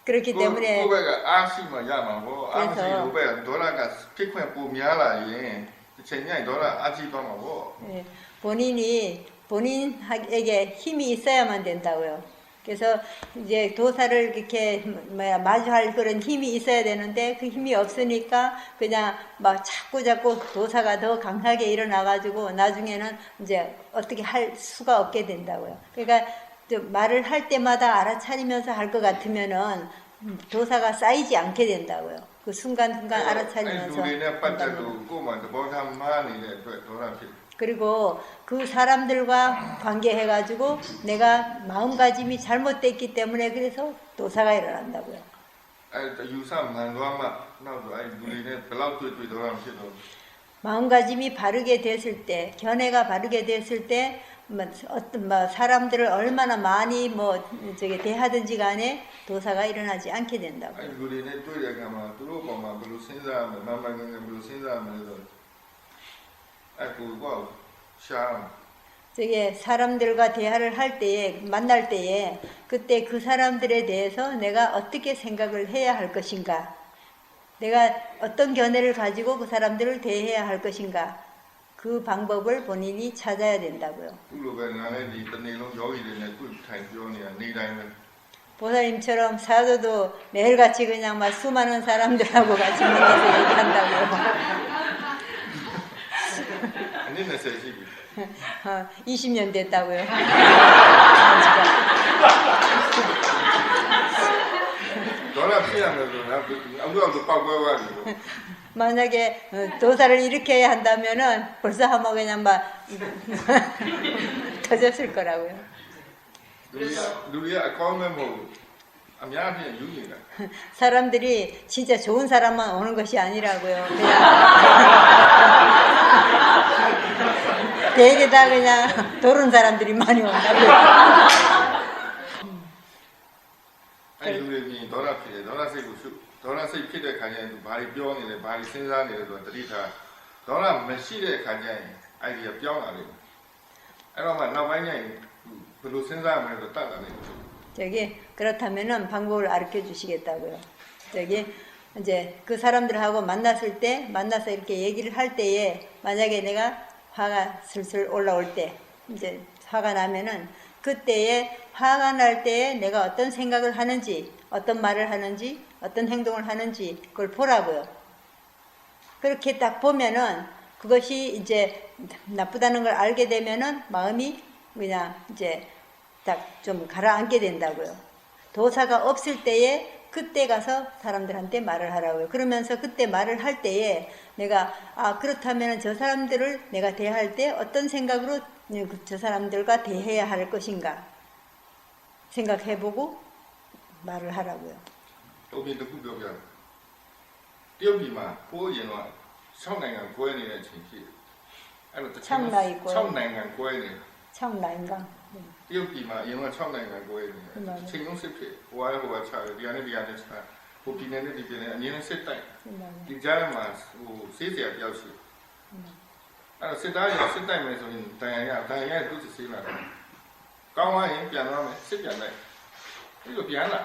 그렇기 때문에 ကိုယ့်ဘက်ကအားရှိမှရမှာပေါ့အားမရှိဘူးဘက်ကဒေါသကဖြစ်ခွင့်ပိုများလာရင်တစ်ချိန်ညဒေါသအားကြီးသွားမှာပေါ့ 예, 본인에게 힘이 있어야만 된다고요. 그래서 이제 도사를 이렇게 마주할 그런 힘이 있어야 되는데 그 힘이 없으니까 그냥 막 자꾸 도사가 더 강하게 일어나가지고 나중에는 이제 어떻게 할 수가 없게 된다고요. 그러니까 말을 할 때마다 알아차리면서 할 것 같으면은 도사가 쌓이지 않게 된다고요. 그 순간순간 လူ 알아차리면서 တွေနဲ့ပတ်သက် 한다고요. လို့ကိုယ်မှသဘောထားမှားနေတဲ့အတွက်ဒေါသဖြစ် 그리고 그 사람들과 관계해가지고 내가 마음가짐이 잘못됐기 때문에 그래서 도사가 일어난다고요. အဲယူဆမှန်သွားမှနောက်တော့အဲလူတွေနဲ့ဘယ်လောက်တွေ့ဒေါသဖြစ်တော့ 마음가짐이 바르게 됐을 때, 견해가 바르게 됐을 때, 어떤 사람들을 얼마나 많이 대하든지 간에 도사가 일어나지 않게 အဲ 된다고요. လူတွေနဲ့တွေ့တဲ့အခါမှာသူတို့ပုံမှာဘယ်လိုစဉ်းစားရမလဲမမှန်ကန်ကန်ဘယ်လိုစဉ်းစားရမလဲဆိုအဲကိုရှာ 저게 사람들과 대화를 할 때에, 만날 때에, 그때 그 사람들에 대해서 내가 어떻게 생각을 해야 할 것인가, 내가 어떤 견해를 가지고 그 사람들을 대해야 할 것인가, 그 방법을 본인이 찾아야 된다고요. သူ့လိုပဲငါလည်းဒီတစ်နေ့လုံးယောဂီတွေနဲ့တွေ့ထိုင်ပြောနေတာနေ့တိုင်းပဲ 보살님처럼 사도도 매일같이 그냥 막 수많은 사람들하고 같이 만나서 얘기한다고요. အနည်းနဲ့ဆက်ရှိပြီ 20년 됐다고요. ဒေါသဖြစ်ရမယ်ဆိုတော့အခုပောက်ကွဲသွားပြီ 만약에 도사를 일으켜야 한다면은 벌써 한번 그냥 막 터졌을 거라고요. လူတွေကအကောင်းမဲ့မဟုတ်ဘူးအများအပြားယူနေတာ 사람들이 진짜 좋은 사람만 오는 것이 아니라고요. 그냥 되게 다 그냥 도른 사람들이 많이 온다고요. အဲလူတွေပြင်ဒေါသဖြစ်တယ်ဒေါသစိတ်ကိုရှုဒေါသစိတ်ဖြစ်တဲ့ခါကျရင်ဘာတွေပြောနေလဲဘာတွေစဉ်းစားနေလဲဆိုတော့တတိထားဒေါသမရှိတဲ့ခါကျရင်အဲ့ဒီပြောင်းလာတယ်အဲ့တော့မှနောက်ပိုင်းကျရင် 별로 생각하면서 따라내. 그렇다면은 방법을 가르쳐 주시겠다고요. 이제 그 사람들하고 만나서 이렇게 얘기를 할 때에 만약에 내가 화가 슬슬 올라올 때 이제 화가 나면은 그때에 화가 날 때에 내가 어떤 생각을 하는지, 어떤 말을 하는지, 어떤 행동을 하는지 그걸 보라고요. 그렇게 딱 보면은 그것이 이제 나쁘다는 걸 알게 되면은 마음이 그냥 이제 딱 좀 가라앉게 된다고요. 도사가 없을 때에 그때 가서 사람들한테 말을 하라고요. 그러면서 그때 말을 할 때에 내가 그렇다면 저 사람들을 내가 대할 때 어떤 생각으로 저 사람들과 대해야 할 것인가 생각해보고 말을 하라고요. 여기 듣고 배우자. 띄어비만 보이는 청량한 고연이라는 친구. 청량한 고연이. 청량강. 띄어비만 영어 청량한 고연이. 친구 싶지. 와야 차. 미안해 차. 보기는 디비는 아니는 세다. 디자만 세세야表示. 세다면서 다양한 또 세나. ကောင်းသွားရင်ပြန်သွားမယ်စစ်ပြန်လိုက်အဲ့လိုပြန်လာ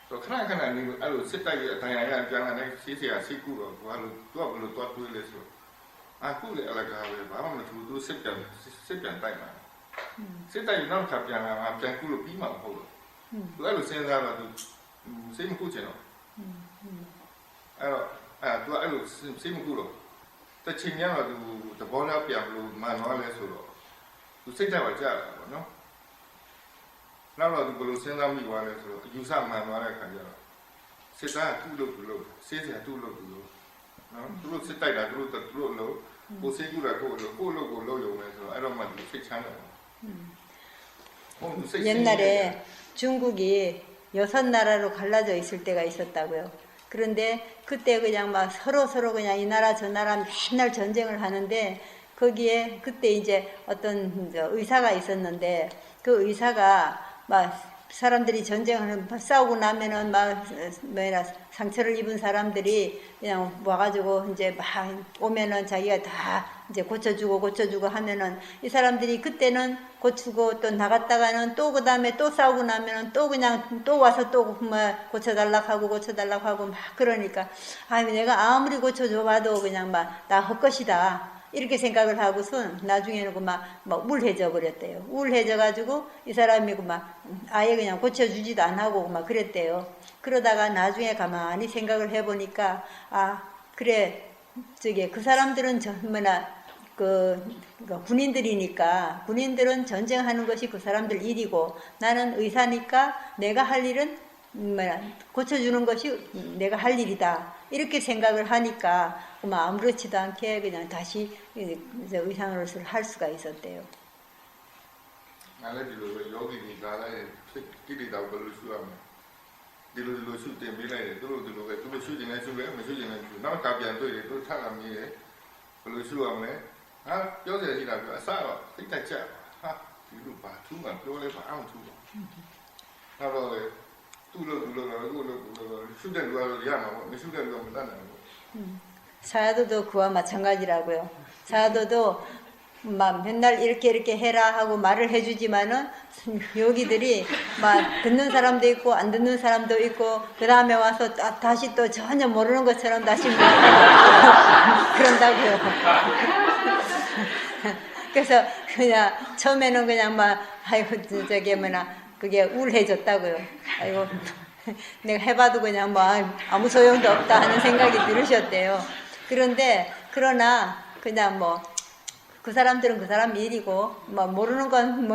တော့ခဏခဏနေအဲ့လိုစစ်တိုက်ရအတိုင်းအရပြန်လာတယ်စီးစရာစီးကူတော့ဘာလို့သူကဘယ်လိုသွားတွေးလဲဆိုအခုလေအလကားပဲဘာမှမထူသူစစ်ပြန်တိုက်မှာစစ်တိုက်ရင်တော့ခါပြန်လာမှာပြန်ကူလို့ပြီးမှာမဟုတ်ဘူးသူအဲ့လိုစဉ်းစားတော့သူစိတ်မကူချင်တော့အဲ့တော့သူကအဲ့လိုစိတ်မကူတော့တချင်ရတော့သူသဘောနဲ့ပြန်လို့မှန်သွားလဲဆိုတော့သူစိတ်ဓာတ်ကကြာတာပေါ့နော်နောက်တော့သူဘယ်လိုစဉ်းစားမိသွားလဲဆိုတော့အယူဆမှန်သွားတဲ့ခါကျတော့စစ်သားကသူ့လို့စေးစရာသူ့လို့နော်သူတို့စစ်တိုက်တာသူတို့လို့ကိုစေးကူတာကိုလို့ရုံပဲဆိုတော့အဲ့တော့မှသူစိတ်ချမ်းသာတယ်옛날에 중국이 6나라로 갈라져 있을 때가 있었다고요. 그런데 그때 그냥 막 서로 그냥 이 나라 저 나라 맨날 전쟁을 하는데 거기에 그때 이제 어떤 의사가 있었는데 그 의사가 막 사람들이 전쟁을 싸우고 나면은 막 상처를 입은 사람들이 그냥 와가지고 이제 막 오면은 자기가 다 이제 고쳐주고 하면은 이 사람들이 그때는 고치고 또 나갔다가는 또 그 다음에 또 싸우고 나면은 또 그냥 또 와서 또 막 고쳐달라고 하고 막 그러니까 내가 아무리 고쳐줘봐도 그냥 막 나 헛것이다. 이렇게 생각을 하고서 나중에는 막 우울해져 버렸대요. 우울해져가지고 이 사람이 막 아예 그냥 고쳐주지도 안 하고 막 그랬대요. 그러다가 나중에 가만히 생각을 해보니까 그래 그 사람들은 군인들이니까 군인들은 전쟁하는 것이 그 사람들 일이고 나는 의사니까 내가 할 일은 고쳐주는 것이 내가 할 일이다. 이렇게 생각을 하니까 아무렇지도 않게 그냥 다시 의상으로서 할 수가 있었대요. 나는 여기 나라에 끼리다고 별로 싫어하면 뒤로 쉴 때 미래에 뒤로 쉬지는 쉬고요. 못 쉬지는 쉬고 나는 가비안 도이래 또 사람이 별로 싫어하면 뼈대지라고 싸워 일단 짜 뒤로 봐 두만 뼈를 봐 아무 두고 나로 휴대를 야만 휴대를 너무 나는 사도도 그와 마찬가지라고요. 사도도 막 맨날 이렇게 해라 하고 말을 해주지만은 여기들이 막 듣는 사람도 있고 안 듣는 사람도 있고 그 다음에 와서 다시 또 전혀 모르는 것처럼 다시 그런다고요. 그래서 그냥 처음에는 그냥 막 그게 우울해졌다고요. 아이고 내가 해봐도 그냥 뭐 아무 소용도 없다 하는 생각이 들으셨대요. 그러나 그냥 그 사람들은 그 사람 일이고 모르는 건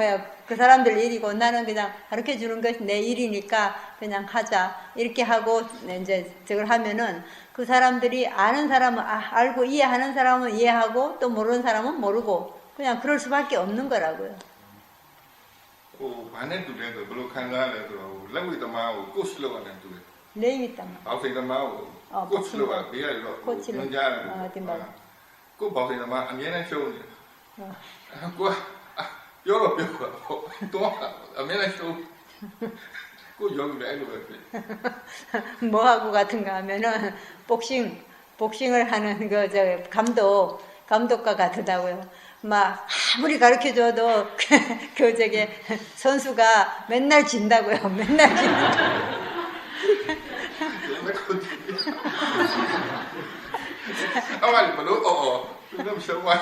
그 사람들 일이고 나는 그냥 가르쳐 주는 것이 내 일이니까 그냥 하자 이렇게 하고 이제 저걸 하면은 그 사람들이 아는 사람은 알고 이해하는 사람은 이해하고 또 모르는 사람은 모르고 그냥 그럴 수밖에 없는 거라고요. 반에 두래도 별로 간단해도 레위도마고 꽃으로가는 두래. 레위도마. 바우세도마고 꽃으로가 비야로. 꽃으로. 꽃 바우세도마 아니는 쇼니. 꽃 여러 뼈고 또 아니는 쇼. 꽃 여기로 애로 배. 뭐하고 같은가 하면은 복싱을 하는 감독과 같다고요. 막 아무리 가르쳐줘도 그 저기 선수가 맨날 진다고요. 맨날 진다고. 아마리 뭐로 그럼 셔와.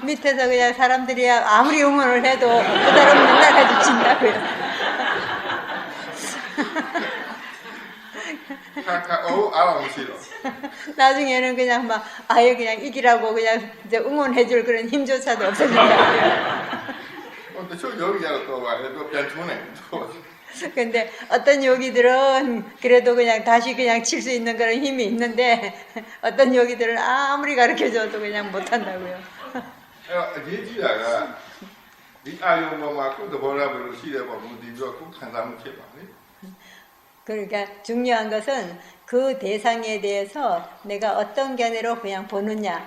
밑에서 그냥 사람들이 아무리 응원을 해도 그 사람은 맨날 해도 진다고요. 알아 싫어. 나중에는 그냥 막 아예 그냥 이기라고 그냥 이제 응원해줄 그런 힘조차도 없어진다고요. 근데 저 여기가 또 와요. 또 변투네. 근데 어떤 요기들은 그래도 그냥 다시 그냥 칠 수 있는 그런 힘이 있는데 어떤 요기들은 아무리 가르쳐줘도 그냥 못한다고요. 얘기다가 이 아이오마마 꼭 더보라고 시대가 무디가 꼭 간다면 해봐. 그러니까 중요한 것은 그 대상에 대해서 내가 어떤 견해로 그냥 보느냐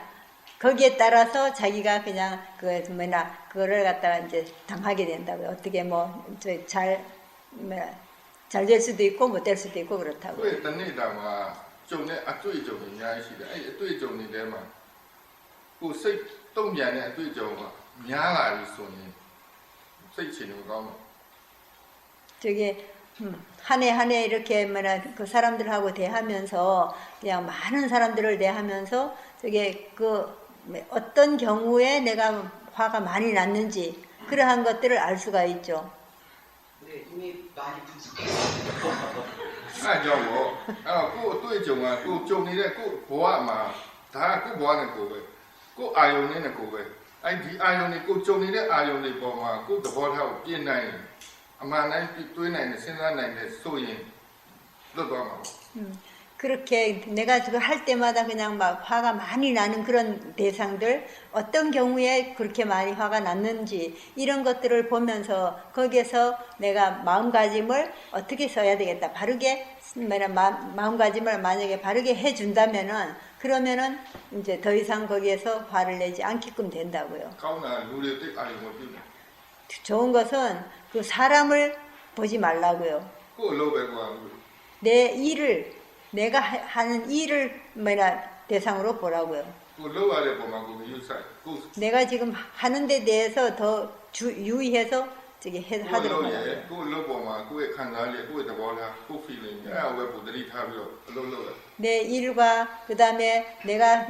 거기에 따라서 자기가 그냥 그거를 갖다가 이제 당하게 된다고요. 어떻게 잘 될 수도 있고 못 될 수도 있고 그렇다고. 왜 딴데다가 좀내 앞쪽이 좀 많이 시대. 이 앞쪽이 좀 내대만 그စိတ်တုံ့ပြန်တဲ့အတွေ့အကြုံကများလာပြီဆိုရင်စိတ်ချနေကောင်းတယ် 저기 한 해 한 해 이렇게 그 사람들하고 대하면서 그냥 많은 사람들을 대하면서 저게 어떤 경우에 내가 화가 많이 났는지 그러한 것들을 알 수가 있죠. 네, 이미 많이 분석했어요. အဲ့ကြောင့်ပေါ့အဲ့တော့ကိုယ့်အတွေ့အကြုံကကိုယ်ကြုံနေတဲ့ကိုယ့်ဘဝမှာဒါကကိုယ့်ဘဝနဲ့ကိုယ်ပဲကိုယ့်အာယုံနဲ့ကိုယ်ပဲအဲ့ဒီအာယုံတွေကိုယ်ကြုံနေတဲ့အာယုံတွေပေါ်မှာကိုယ့်သဘောထားကိုပြင်နိုင်ရင်အမှန်တိုင်းတွေးနိုင်တယ်စဉ်းစားနိုင်တယ်ဆိုရင်လွတ်သွားမှာပေါ့ 그렇게 내가 그걸 할 때마다 그냥 막 화가 많이 나는 그런 대상들 어떤 경우에 그렇게 많이 화가 났는지 이런 것들을 보면서 거기에서 내가 마음가짐을 어떻게 써야 되겠다 바르게 마음가짐을 만약에 바르게 해준다면은 그러면은 이제 더 이상 거기에서 화를 내지 않게끔 된다고요. ကောင်းတာလူတွေသိအာယုံကိုပြုတယ် 좋은 것은 그 사람을 보지 말라고요. ကိုယ့်အလုပ်ပဲကွာ 내 일을 내가 하는 일을 대상으로 보라고요. ကိုယ်လုပ်ရတဲ့ပုံမှာကိုယ်ယူဆိုင်ကိုယ် 내가 지금 하는 데 대해서 더 유의해서 저기 ကိုယ် 하도록 လုပ်ရ 하라고요. ကိုယ်လုပ်ပုံမှာကိုယ့်ရဲ့ခံစားချက်ကိုယ့်ရဲ့သဘောထားကိုယ့် feeling အဲ့ဒါကိုပဲပုံသတိထားပြီးတော့အလုပ်လုပ်ရ 내 일과 그다음에 내가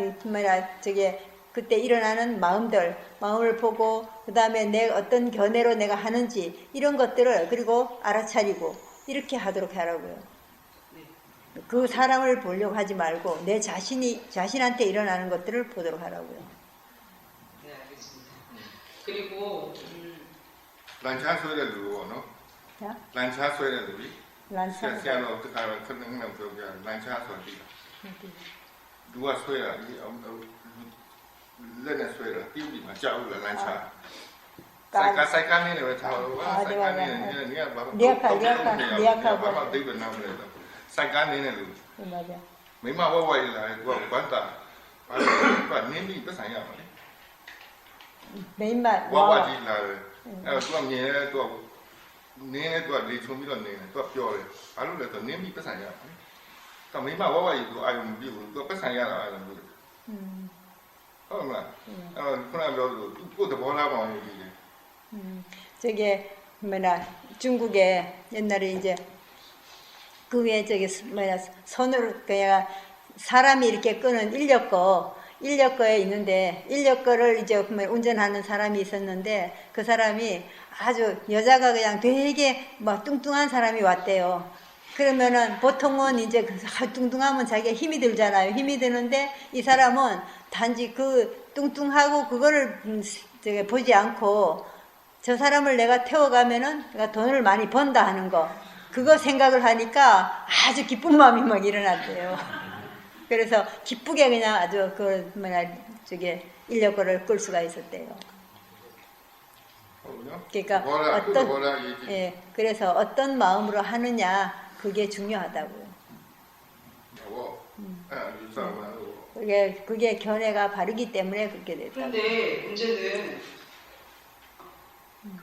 저기 그때 일어나는 마음을 보고 그다음에 내 어떤 견해로 내가 하는지 이런 것들을 그리고 알아차리고 이렇게 하도록 하라고요. 그 사람을 보려고 하지 말고 내 자신한테 일어나는 것들을 보도록 하라고요. 네, 알겠습니다. 그리고 လန်ချားဆွဲတဲ့လူပေါ့နော် 자, လန်ချားဆွဲတဲ့လူကြီး 란차. ဆရာတော်တခါတော့ခဏခဏပြောပြလန်ချားဆိုတာဒီလူကဆွဲတာဒီလက်နဲ့ဆွဲတာပြီးမှကြောက်လို့လန်ချားစိုက်ကနေတယ်ပဲထားလို့စိုက်ကနေတယ်ညဘာဘာဘာဒိဗနာမလဲစိုက်ကနေတယ်လူ 맞아. မိမဝဝရလာကိုကဘတ်တာဘာလို့နင်းပြီးပတ်ဆိုင်ရမှာလဲ 메인만 ဝဝကြီးလာတယ်အဲ့တော့သူကမြင်ရဲသူကနင်းရဲသူကလေချုံပြီးတော့နေတယ်သူကပြောတယ်ဘာလို့လဲဆိုနင်းပြီးပတ်ဆိုင်ရမှာတော့မိမဝဝကြီးသူအာယုံမပြုဘူးသူပတ်ဆိုင်ရတာအဲ့လိုမျိုးဟုတ်မလားအဲ့တော့ခုနပြောလို့သူကိုယ်သဘောထားပေါင်းနေတယ် 저게 중국에 옛날에 이제 그 위에 저기 손으로 그냥 사람이 이렇게 끄는 인력거에 있는데 인력거를 이제 운전하는 사람이 있었는데 그 사람이 아주 여자가 그냥 되게 막 뚱뚱한 사람이 왔대요. 그러면은 보통은 이제 뚱뚱하면 자기가 힘이 들잖아요. 힘이 드는데 이 사람은 단지 그 뚱뚱하고 그거를 보지 않고 저 사람을 내가 태워가면은 내가 돈을 많이 번다 하는 거 그거 생각을 하니까 아주 기쁜 마음이 막 일어났대요. 그래서 기쁘게 그냥 아주 인력거를 끌 수가 있었대요. 그러니까 그래서 어떤 마음으로 하느냐 그게 중요하다고요. 그게 견해가 바르기 때문에 그렇게 됐다. 그런데 문제는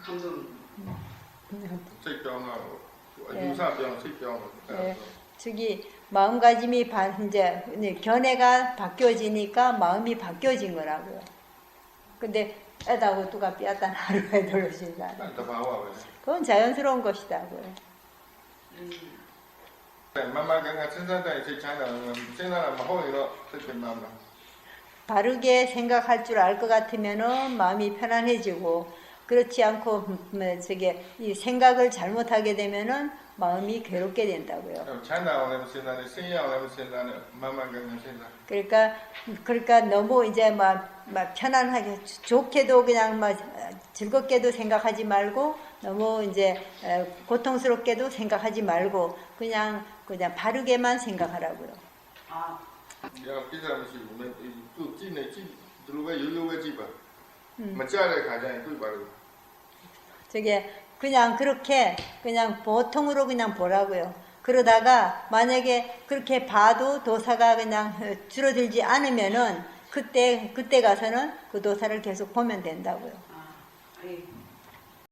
감독님. 저기 마음가짐이 이제 견해가 바뀌어지니까 마음이 바뀌어진 거라고요. 근데 애다고 누가 삐었다 하루에 돌려준다. တဘာဝပဲ 그건 자연스러운 것이다고요. မမကစဉ်းစားတဲ့စိတ်ချမ်းသာစဉ်းစားတာမဟုတ်ရင်တော့သိပင်မှာမ 바르게 생각할 줄 알 것 같으면은 마음이 편안해지고 그렇지 않고 이 생각을 잘못하게 되면은 마음이 괴롭게 된다고요. ချမ်းသာအောင်လည်းမစဉ်းစားနဲ့ဆင်းရဲအောင်လည်းမစဉ်းစားနဲ့မမကစဉ်းစား 그러니까 너무 이제 막 편안하게 좋게도 그냥 막 즐겁게도 생각하지 말고 너무 이제 고통스럽게도 생각하지 말고 그냥 바르게만 생각하라고요. 아, 야ကိစ္စမရှိဘူးသူကြည့်နေကြည့်ဒီလိုပဲရိုးရိုးပဲကြည့်ပါမကြတဲ့ခါကျရင်တွေ့ပါလို့ 저게 그냥 그렇게 그냥 보통으로 그냥 보라고요. 그러다가 만약에 그렇게 봐도 도사가 그냥 줄어들지 않으면은 그때 가서는 그 도사를 계속 보면 된다고요. 아, 아니